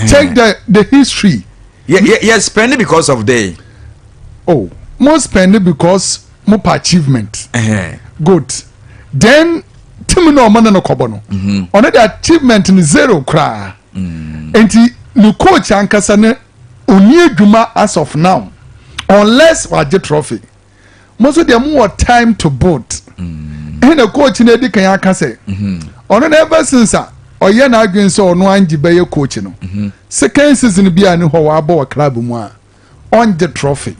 check the history. Yeah, spend it because of they. Oh, more spend it because more achievement. Good. Then team no man no kobono. On the achievement in zero cry. And the coach ankasa ne onye dwuma as of now. Unless we get trophy. Most of them more time to boot. And the coach in the can aka say. On ever since oye na agwen so no anji be ye coach no. Second season bi ani ho wa abo club mu a on the trophy.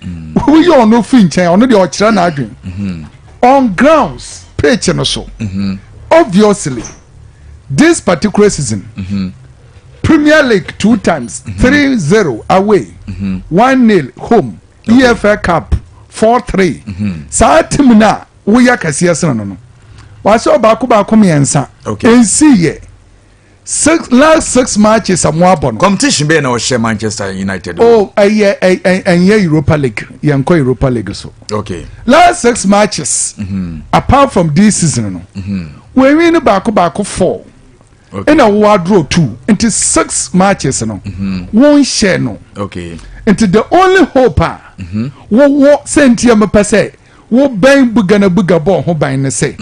We all no finchen on the ochira na agwen. On grounds pitch no so. Obviously this particular season Premier League 2 times 3-0 away 1-0 home EFL Cup 4-3 sa team na wo ya kase asena no wa so ba ko me ensa ensi ye last 6 matches amwabon competition be na o share Manchester United oh eye Europa League yanko Europa League so okay last 6 matches apart from this season no we win ba ko 4 and a wardrow 2 into 6 matches no one share no okay into the only hope wo sentia me pese wo ban buga ball ho ban ne say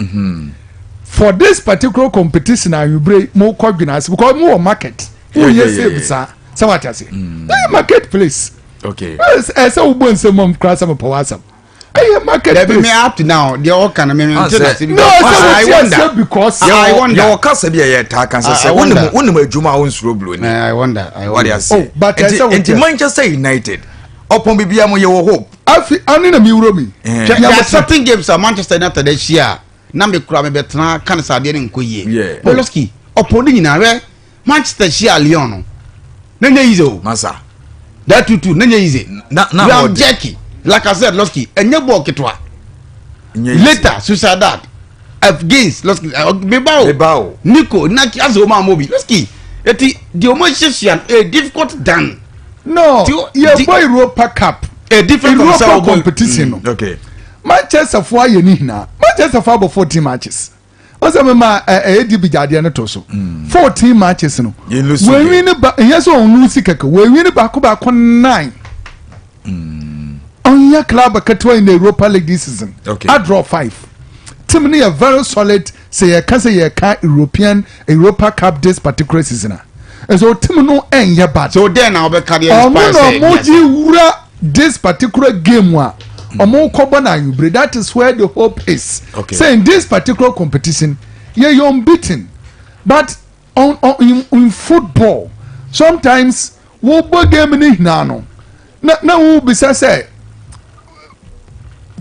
for this particular competition you break more coordinates because more market so what I say marketplace okay as a woman some crass some powasam I marketplace. Me up to now. They all kind of me. I wonder because I wonder. Your casa be a takan say one juma on slowly. I wonder. What you say? But in Manchester United, upon Bibiamo your hope. I need a Muromi. There are certain games at Manchester United this year. Nambe Krame Betra, Canada didn't Kuye. Yeah. Losky, upon in a Manchester Shia Leon. Nene Izo, Massa. That too, Nene easy. Now, Jackie, like I said, Losky, and you walk it. Later, suicide that. Against Losky, Bebao, Nico, Naki Azoma Mobi, Losky. The Omoshia, a difficult done. No, you're boy Europa Cup. A different competition. Okay. Manchester for you now. Manchester for about 14 matches. Also, my ADB Guardian Toso. 14 matches. No. We win about yes or Lucy Kaka. We win back 9. On your club Katwa in the Europa League this season. Okay. I draw 5. Timony a very solid say a cancer European Europa Cup this particular season. And so Timono and your bad. So then I'll be carrying this particular game that is where the hope is. Okay. So in this particular competition, you're unbeaten. But in football, sometimes we game in now we be say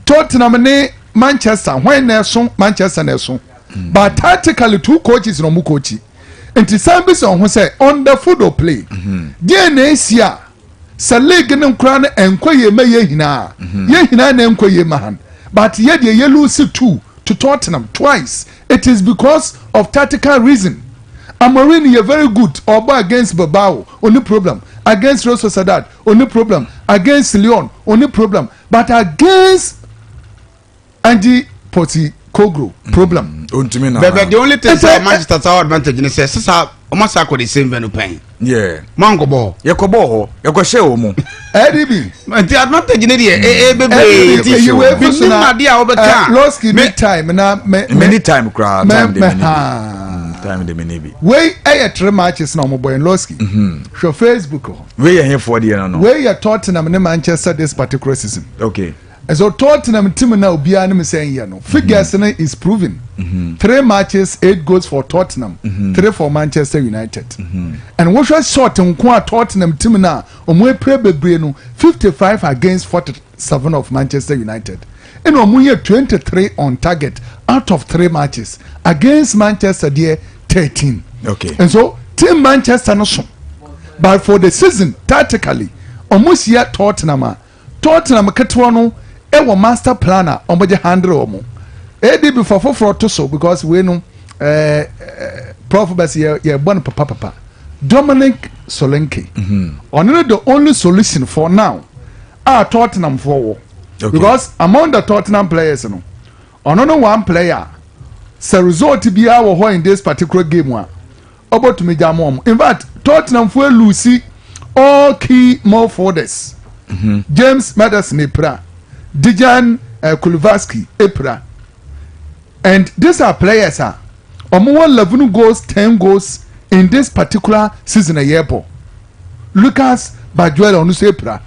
Tottenham ne Manchester when Manchester Nelson. But tactically 2 coaches no mukochi. And to some person who say on the football play. DNA sa league no kra enkoye meye hina ye hina na enkoye mahan but ye de ye lose 2 to Tottenham twice. It is because of tactical reason. Amorim is very good oba against Bilbao only problem, against Real Sociedad only problem, against Lyon only problem, but against Andy Postecoglou problem. But the only thing that Manchester's advantage is say almost like the same venue paying. Yeah. Mango ball. Yakobo. Yakoshe omo. Edibi. The advantage in the Losky mid time na many time crowd time the many. Way 3 matches no mo boy Losky. Show Facebook. Where you here for the no. Where you Tottenham and Manchester this particular season. Okay. And so Tottenham team now be saying you know figures is proven. 3 matches 8 goals for Tottenham, 3 for Manchester United. And what was short on Tottenham team now on play 55 against 47 of Manchester United. And we 23 on target out of 3 matches against Manchester there 13. Okay. And so team Manchester no so. But for the season tactically almost here Tottenham Katwano ewo master planner omoje handle omo edi before for to so because we know prof bas ye bon papa Dominic Solanke only the only solution for now are Tottenham forward. Okay. Because among the Tottenham players no no one player so result be our in this particular game one about to me jam. In fact Tottenham for Lucy all key more forwards. James Madison Epra, Dijan Kulvarsky Epra, and these are players are 11 goals 10 goals in this particular season a year. Lucas Bajuel on Epra,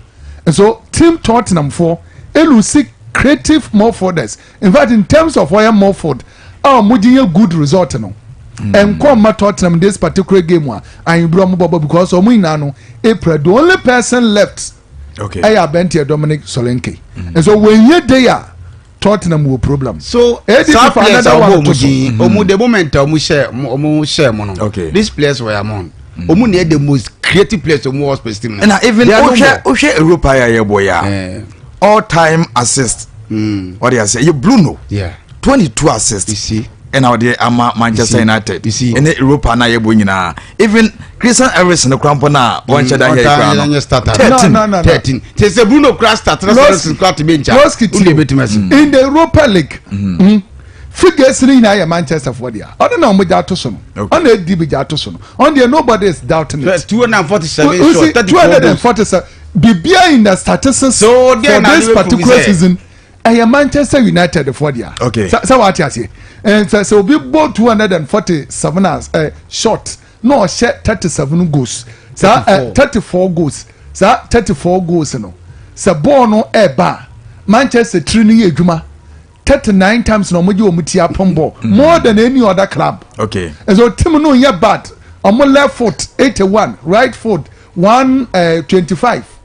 and so team Tottenham for Elusi creative more forwards. In fact, in terms of why more forward, Mujin a good result no. And come Tottenham this particular game one, and because Omuinano Epra the only person left. Okay. I have been here Dominic Solanke. And so when you're there, Tottenham will problem. So some players are the moment share mono. Okay. These players were among. Need the most creative players to move specific. And even Oshe Europa ya boya. All time assist. What do you say? You Bruno. Yeah. 22 assists. You see. And now they are Manchester United. You see. In the Europa na ye boyina. Even Christian Eriksen no crampo na one chada here. 13. There's a Bruno crash start. In the Europa League. Figures in Manchester for there. I don't know what that to on the DB Jatoson. On there nobody is doubting it. 247. 247. Bibia in the statistics so for this particular season. I am Manchester United for there. Okay. So what you say? And so we bought 247 hours short. No, share 37 goals. 34 goals. 34 goals no. So ball no eba. Manchester training adwuma 39 times no moji omuti apombo more than any other club. Okay. And so team no yeah bad. Omo left foot 81, right foot 125.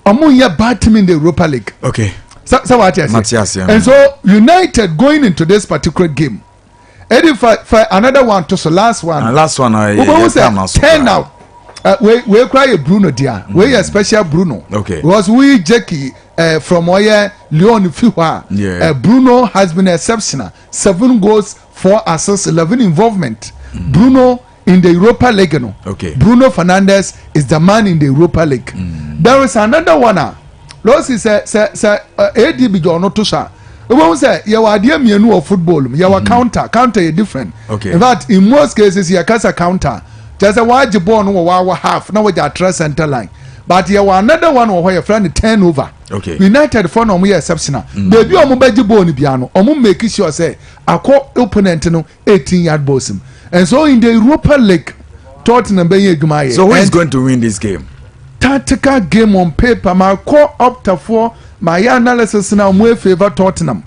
Omo yeah bad team in the Europa League. Okay. So what you say? And so United going into this particular game. Eddie for another one to the last one. And last one turn out. We cry Bruno dia. We a special Bruno. Okay. Because we Jackie from Oye Leon Fiwa. Yeah. Bruno has been exceptional. 7 goals, 4 assists, 11 involvement. Bruno in the Europa League. No. Okay. Bruno Fernandes is the man in the Europa League. There is another one. Losky say ADB John Tusha. We won't say you are dear me of football. You are counter is different. Okay. In fact, in most cases, you are counter. Just a wide ball no half. Now we are trust center line. But you are another one where your friend turnover. Okay. United for no exceptional. Baby omo beji ball ni biano. Omo make sure say akọ opponent no 18-yard bossum. And so in the Europa League, Tottenham be ye. So who is going to win this game? Tactical game on paper. My core up to 4. My analysis now more favor Tottenham.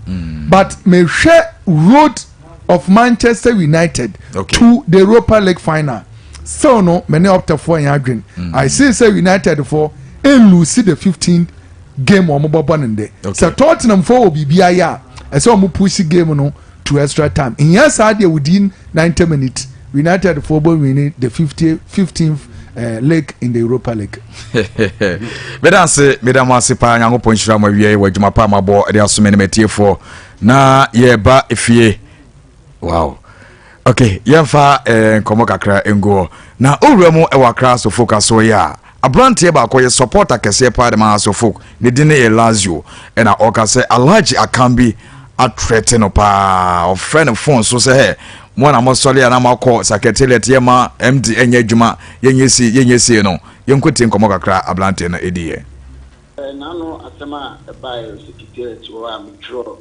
But me share road of Manchester United to the Europa League final. So no, many up to 4 in agreeing. I say United for and lose the 15th game on mobile one day. So Tottenham 4 will be BIA. I saw mu push game no to extra time. In yes, idea within 90 minutes. United 4 will win the 15th leg in the Europa League. Medam ase pa nyango ponchira ma wie wadwuma pa mabo e asome ne metiefo na ye ba efie. Wow. Okay, yemfa nkomo kakra engo na owuramu e wakra so focus so ya abrante ba ko ye supporter kese pa de ma so folk ne dine e Lazio e na okase Alhaji Akambi atrete no pa of friend phone so say hey mwana mo sole ya na makọ secretariat ye ma MD enye adwuma yenyesi no yenkoti nkomo kakra abrante na ediye nano asema by secretariat wo am draw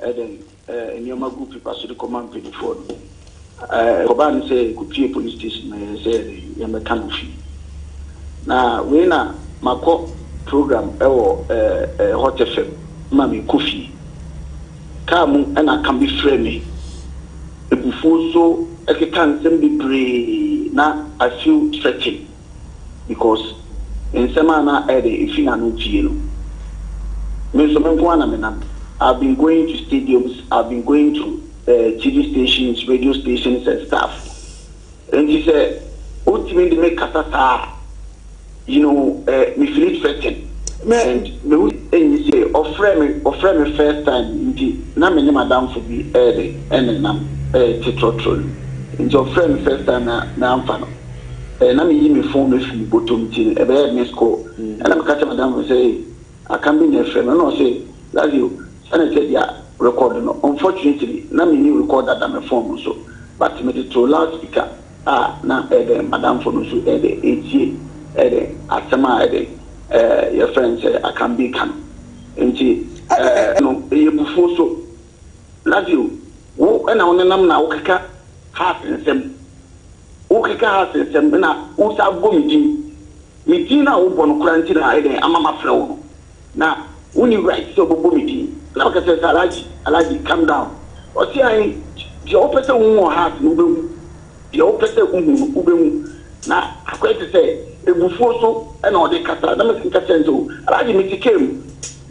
eden enyoma group people so the command 24 Koban say Kupie police station say yamba kanufi. Na we na mako program ewo Hot FM mami kofi. Kamu ana can be frame. Ebufo so kan sem be pray na I feel threatened because in semana ifina no tie no. Me so menko ana menam. I've been going to stadiums, I've been going to TV stations, radio stations and stuff. And he said, ultimately make katata, you know, me feel it threatened. And you say, offer me first time, na me madam for be early, and I'm tetrotron. And your friend first time na I'm fan. And I'm me phone with me bottom till a bad miss call. And I'm catching madam and say, I can't be your friend. And I say, that's you. And I said, yeah. Recording. Unfortunately, na me new recorder than my phone so. But me to loudspeaker. Na madam phone so asema your friends I can be can. Enti no before so. Love you. Wo na onenam na okeka half nsem. Okeka half nsem na wo sa bo meeting na wo bono kranti na amama frɛ na when you right so bo meeting. Now, I said, Alaji, calm down. Or see, the opposite one has no the opposite one. Now, I quite to say, a buffo and all the Cata, never think Casento. Alaji, Mr. Kim,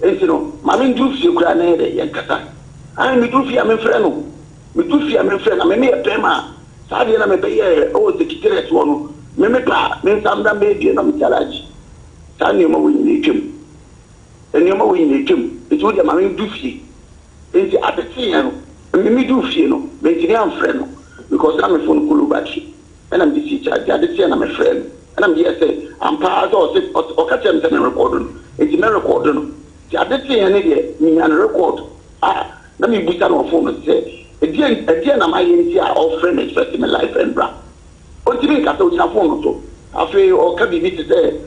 and you know, Mammy Duffy, Granade, and Cata. I am Duffy, I'm a friend. Duffy, I'm a friend. I'm a pema. Sadi, I'm a payer. Oh, the Kiteret one. Memepa, means I'm the baby, and I'm Alaji. Sani, I'm a winning him. And you're winning him. It would have been Duffy. It's at the scene, me Duffy, no, making a friend, because I'm a phone cool battery, and I'm the teacher, I'm a friend, and I'm here say, I'm part or catch them and recording. It's a recording. The other thing, an idiot, me and record. Let me boost on phone and say, again, am I in here, all friend expressed in my life and bra. What do you think I told you phone so? I feel or can be visited,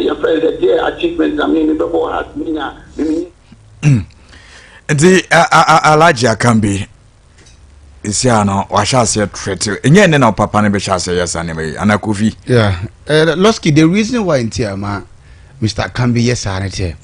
your friends at their achievements, I mean, before has me. The Alhaji Akambi is here now. I shall say threat. And yet, no papa never shall say yes anyway. And I could be. Yeah. Losky, the reason why in Tiama, Mr. Kambi yes anete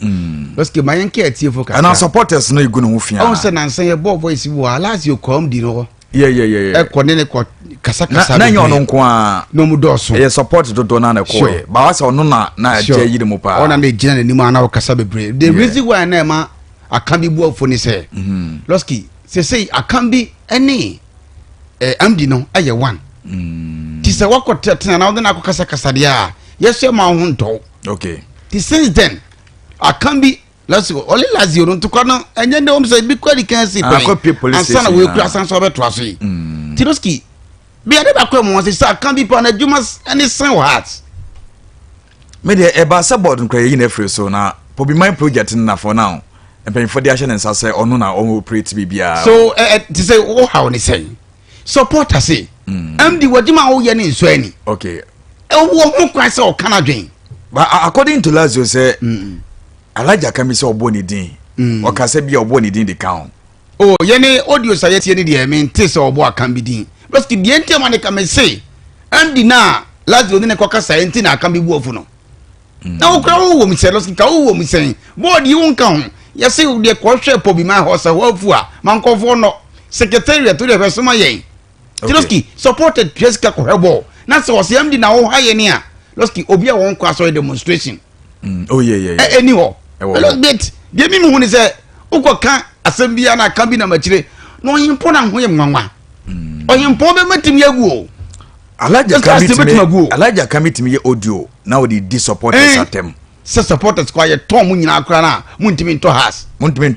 Losky my yanke atie focus and our supporters no igu no ho fia on say na say bo voice wo last you come di no yeah e ko ne ko kasa na nyo no nko a no mu doso e support do na ko e ba wa say ono na je yiri mu pa ona na gina ni ma na kasa bebre the reason why na ma Akambi bu afo ni say Losky say Akambi any amdi no aye one ti say wakotena na odena akokasa kasa dia yes ma ho nto okay since then Akambi let's go only last year to kono enye dem say bi kwali kan si pe ansana we kura san so beto aso yi Losky bi ade ba kwa mo say Akambi pa na djuma any sin heart me de e ba support nkra yi na free so na pobi my project na for now and for the action and say ono na o operate bibia so to say oh how ni say support say amdi wadima wo ye ni nso ani okay wo ho kwa say o kana dwen but according to Lazio say alaja kami say obo ni din o ka say bia obo ni din de count oh ye ni audio say tie ni de me nte say obo Akambi din because the ente man ka me say amdi na Lazio ni ko ka say ente na Akambi bu ofu no na wo kra wo mi say Losky ka wo mi say board yi won ka ho yes say de ko hwe pobi ma ho say wo afu a man ko fo no secretariat to the person ma yen Losky supported Jessica ko hebo na say was amdi na wo ha ye ni a Losky obi a won kwa so demonstration oh yeah anyhow bit de mi hu ni say ukoka asembia na Akambi na machire no yimpo na ho ye nwanwa oyimpo be matim yagu alaja Akambi me ye audio now the supporters atem se supporters kwa ye tom nyina akra na muntimi nto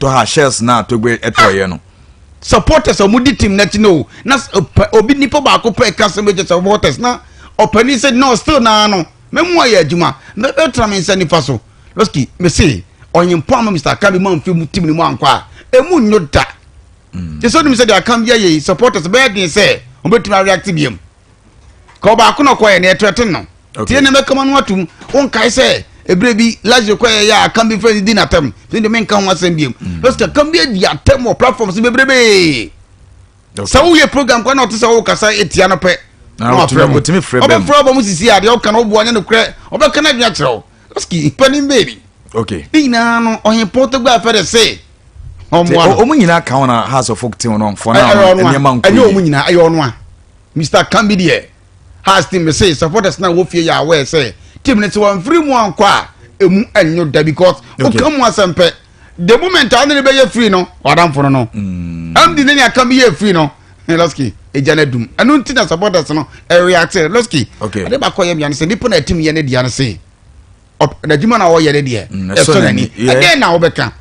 has shares na togbe etoye no supporters o mudi team na tino na obi nipo ba ko pe kase meje supporters na opani said no still na no memu aye adwuma na betra me nsa nifa so Losky me say oyimpo am Mr. Akambi man fi mu team ni mu ankwa emu nyoda so nim say the Akambi ye supporters be dey say on betuma react biem ko ba ko no ko ye na etreten no tie ne mekama no atum on kai say ebre bi Lazio ko ya Akambi friend di na tem so de men kan wasem biem Losky Akambi di atem o platforms bebrebe so we program ko na to say o kasa etia no pe na otimi free bem oba mu sisi ade o kan o bo anya no kre oba kan adwa kyerɛw Losky panin baby okay ina no ohin Portugal afere say omu nyina ka na House of Folk team no for now nyema nko ayo omu nyina ayo no a Mr. Akambi de has team say supporters na wo fie ya we say team ne one free mu anko a emu anyo da because o kan mu asempe the moment an ne be ye free no wadam for no am di ne Akambi ye free no Losky ejana dum anu ntina supporters no react Losky ade ba ko ye bia ne say nipo na team ye ne dia ne say na djuma na wo ye ne dia e so na ni ade na wo beka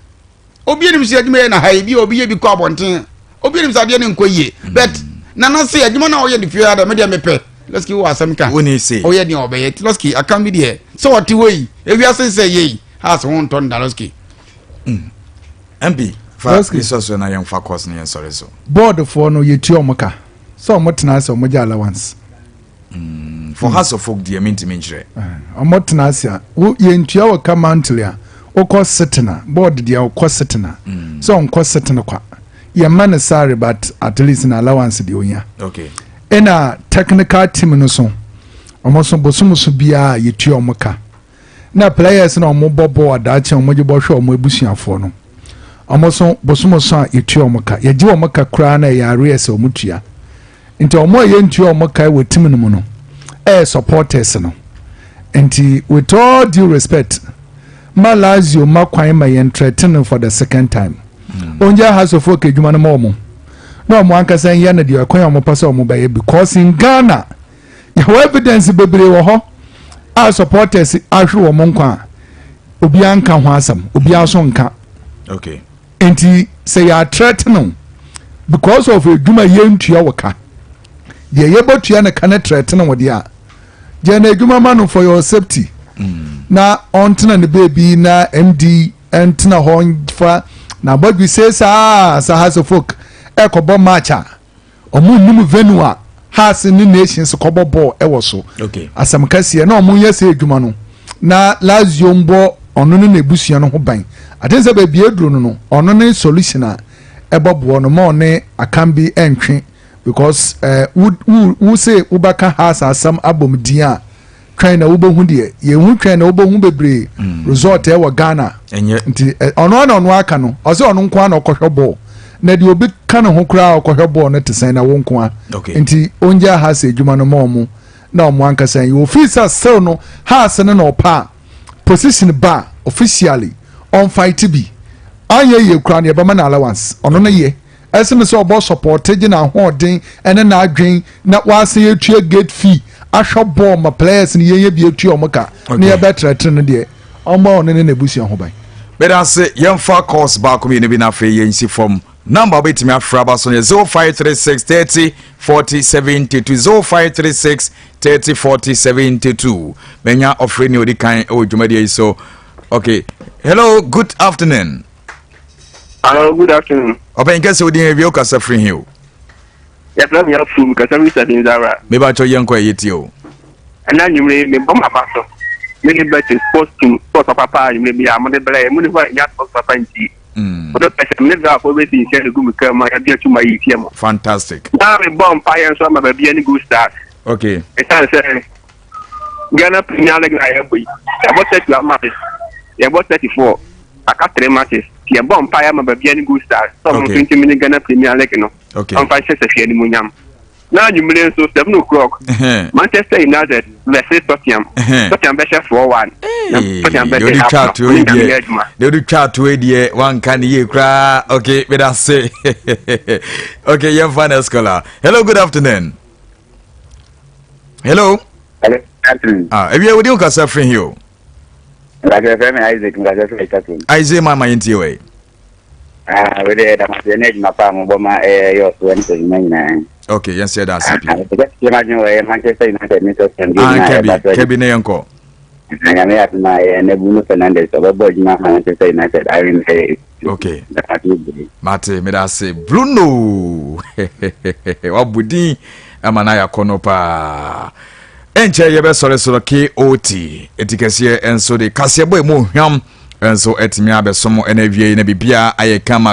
obi enim si adwuma ye na hai bi obi ye bi ko abonten obi enim sa de ne nkoyie but na na say adwuma na wo ye ne fie ada me de mepe Losky wo asem ka woni say o ye ne obeye Losky Akambi de so what we ewi asen say ye has won ton da Losky MB Losky so na yem fa course ne sorry so board for no ye ti omoka so omotena se omoja allowance for House of Folk the mentimi njire omotena se wo ye ntua wo ka monthly a wo cost setena board dia wo cost setena so on cost setena kwa ye man sorry but at least na allowance de onya okay ena technical team no so omoso bosumusu bia ye tua omoka na players na omo bobo adache omo je bo hwe omo ebusuafo no omoso bosumusu a ye tua omoka ye je omoka kra na ya arrease omutua nti omo ye ntua omoka we team no no supporters no nti with all due respect ma Lazio ma kwan ma ye threaten for the second time onja House of Folk edwuma no mo no mo ankasa ye na de kwan omo pasa omo baye because in Ghana you have evidence bebre wo ho our supporters ahwe wo mo nkwa obi anka ho asam obi aso nka okay nti say you are threatening because of edwuma ye ntua woka ye yebotua na kana threatening wo dia je na edwuma manu for your safety na ontena ne baby na MD entena ho fa na body say sa House of Folk ekobo matcha omu nim venue has ni nations kobo ball ewo so okay asam kase na omu yese edwuma no na Lazio mbo ono ne nebusua no ho ban atense ba bie duro no ono ne solution a ebobo no mo ne Akambi entwe because who say ubaka has asam abom dia twɛn na wobɛhu deɛ yɛhu twɛn na wobɛhu bebree resort ɛwɔ Ghana nti ɔno na ɔno aka no ɔsɛ ɔno nko na ɔkɔhwɛ ball na deɛ obi ka ne ho koraa ɔkɔhwɛ ball no te sɛn na wo nko nti ongya ha sɛ adwuma no ma ɔmo na ɔmo ankasa yi ofisa still no ha sɛ no na ɔpa position ba officially on fight bi anya ye kura ne ɛbɛma na allowance ɔno no yɛ ɛsɛ me sɛ ɔbɔ support gye na ahoɔden ɛne na adwen na wase yɛtua gate fee ahwɛ ball ma players ne yɛyɛ bi atua ɔmo ka ne yɛbɛtrɛtre no deɛ ɔmo ɔno ne na ebusua ho ban bɛda se yɛmfa course baako mi ne bi na afei yɛnsi fam number betimi afra ba so ne 0536 30 40 72 0536 30 40 72 menya ofre ni odi kan o dwumadi so okay hello good afternoon. Hello, good afternoon. Open kase odi evi o kasa free here. Ya plan ya fu kasa mi sa din zara. Me ba cho yenko yeti o. Ana nyumre me bom abaso. Me ni bet sports team, sports papa nyumre bi amode bele, mu ni wa nya sports papa nti. Odo pese me za for be tin share go me kama ya dia tuma yi tie mo. Fantastic. Na me bom pa yan so ma ba bia ni go start. Okay. E tan say Ghana Premier League na ya boy. Ya bo 32 matches. Ya bo 34. Aka 3 matches. Ya bon pa ya ma ba bia ni go start. So mo 20 minutes Ghana Premier League no. Okay. On fa se fi ani munyam. Na nyumre so 7 o'clock. Manchester United versus Tottenham. Tottenham be 4-1. Tottenham be you chat to idea. You chat to idea one can ye cry. Okay, but I say okay, young fan scholar. Hello, good afternoon. Hello. Hello. Afternoon. Have you ever got suffering here? Isaac, mama into way. We did my farm, your okay, yes, that's it. Imagine where Manchester United can be uncle. I have my Nebuno Fernandez of Manchester United. I will say, okay, Mate, me say Bruno. What would he? Amanaya Konopa. Enche yebe sore KOT etikese enso de kasebo emu hwam enso etimi abesomo ena wie na bibia aye kama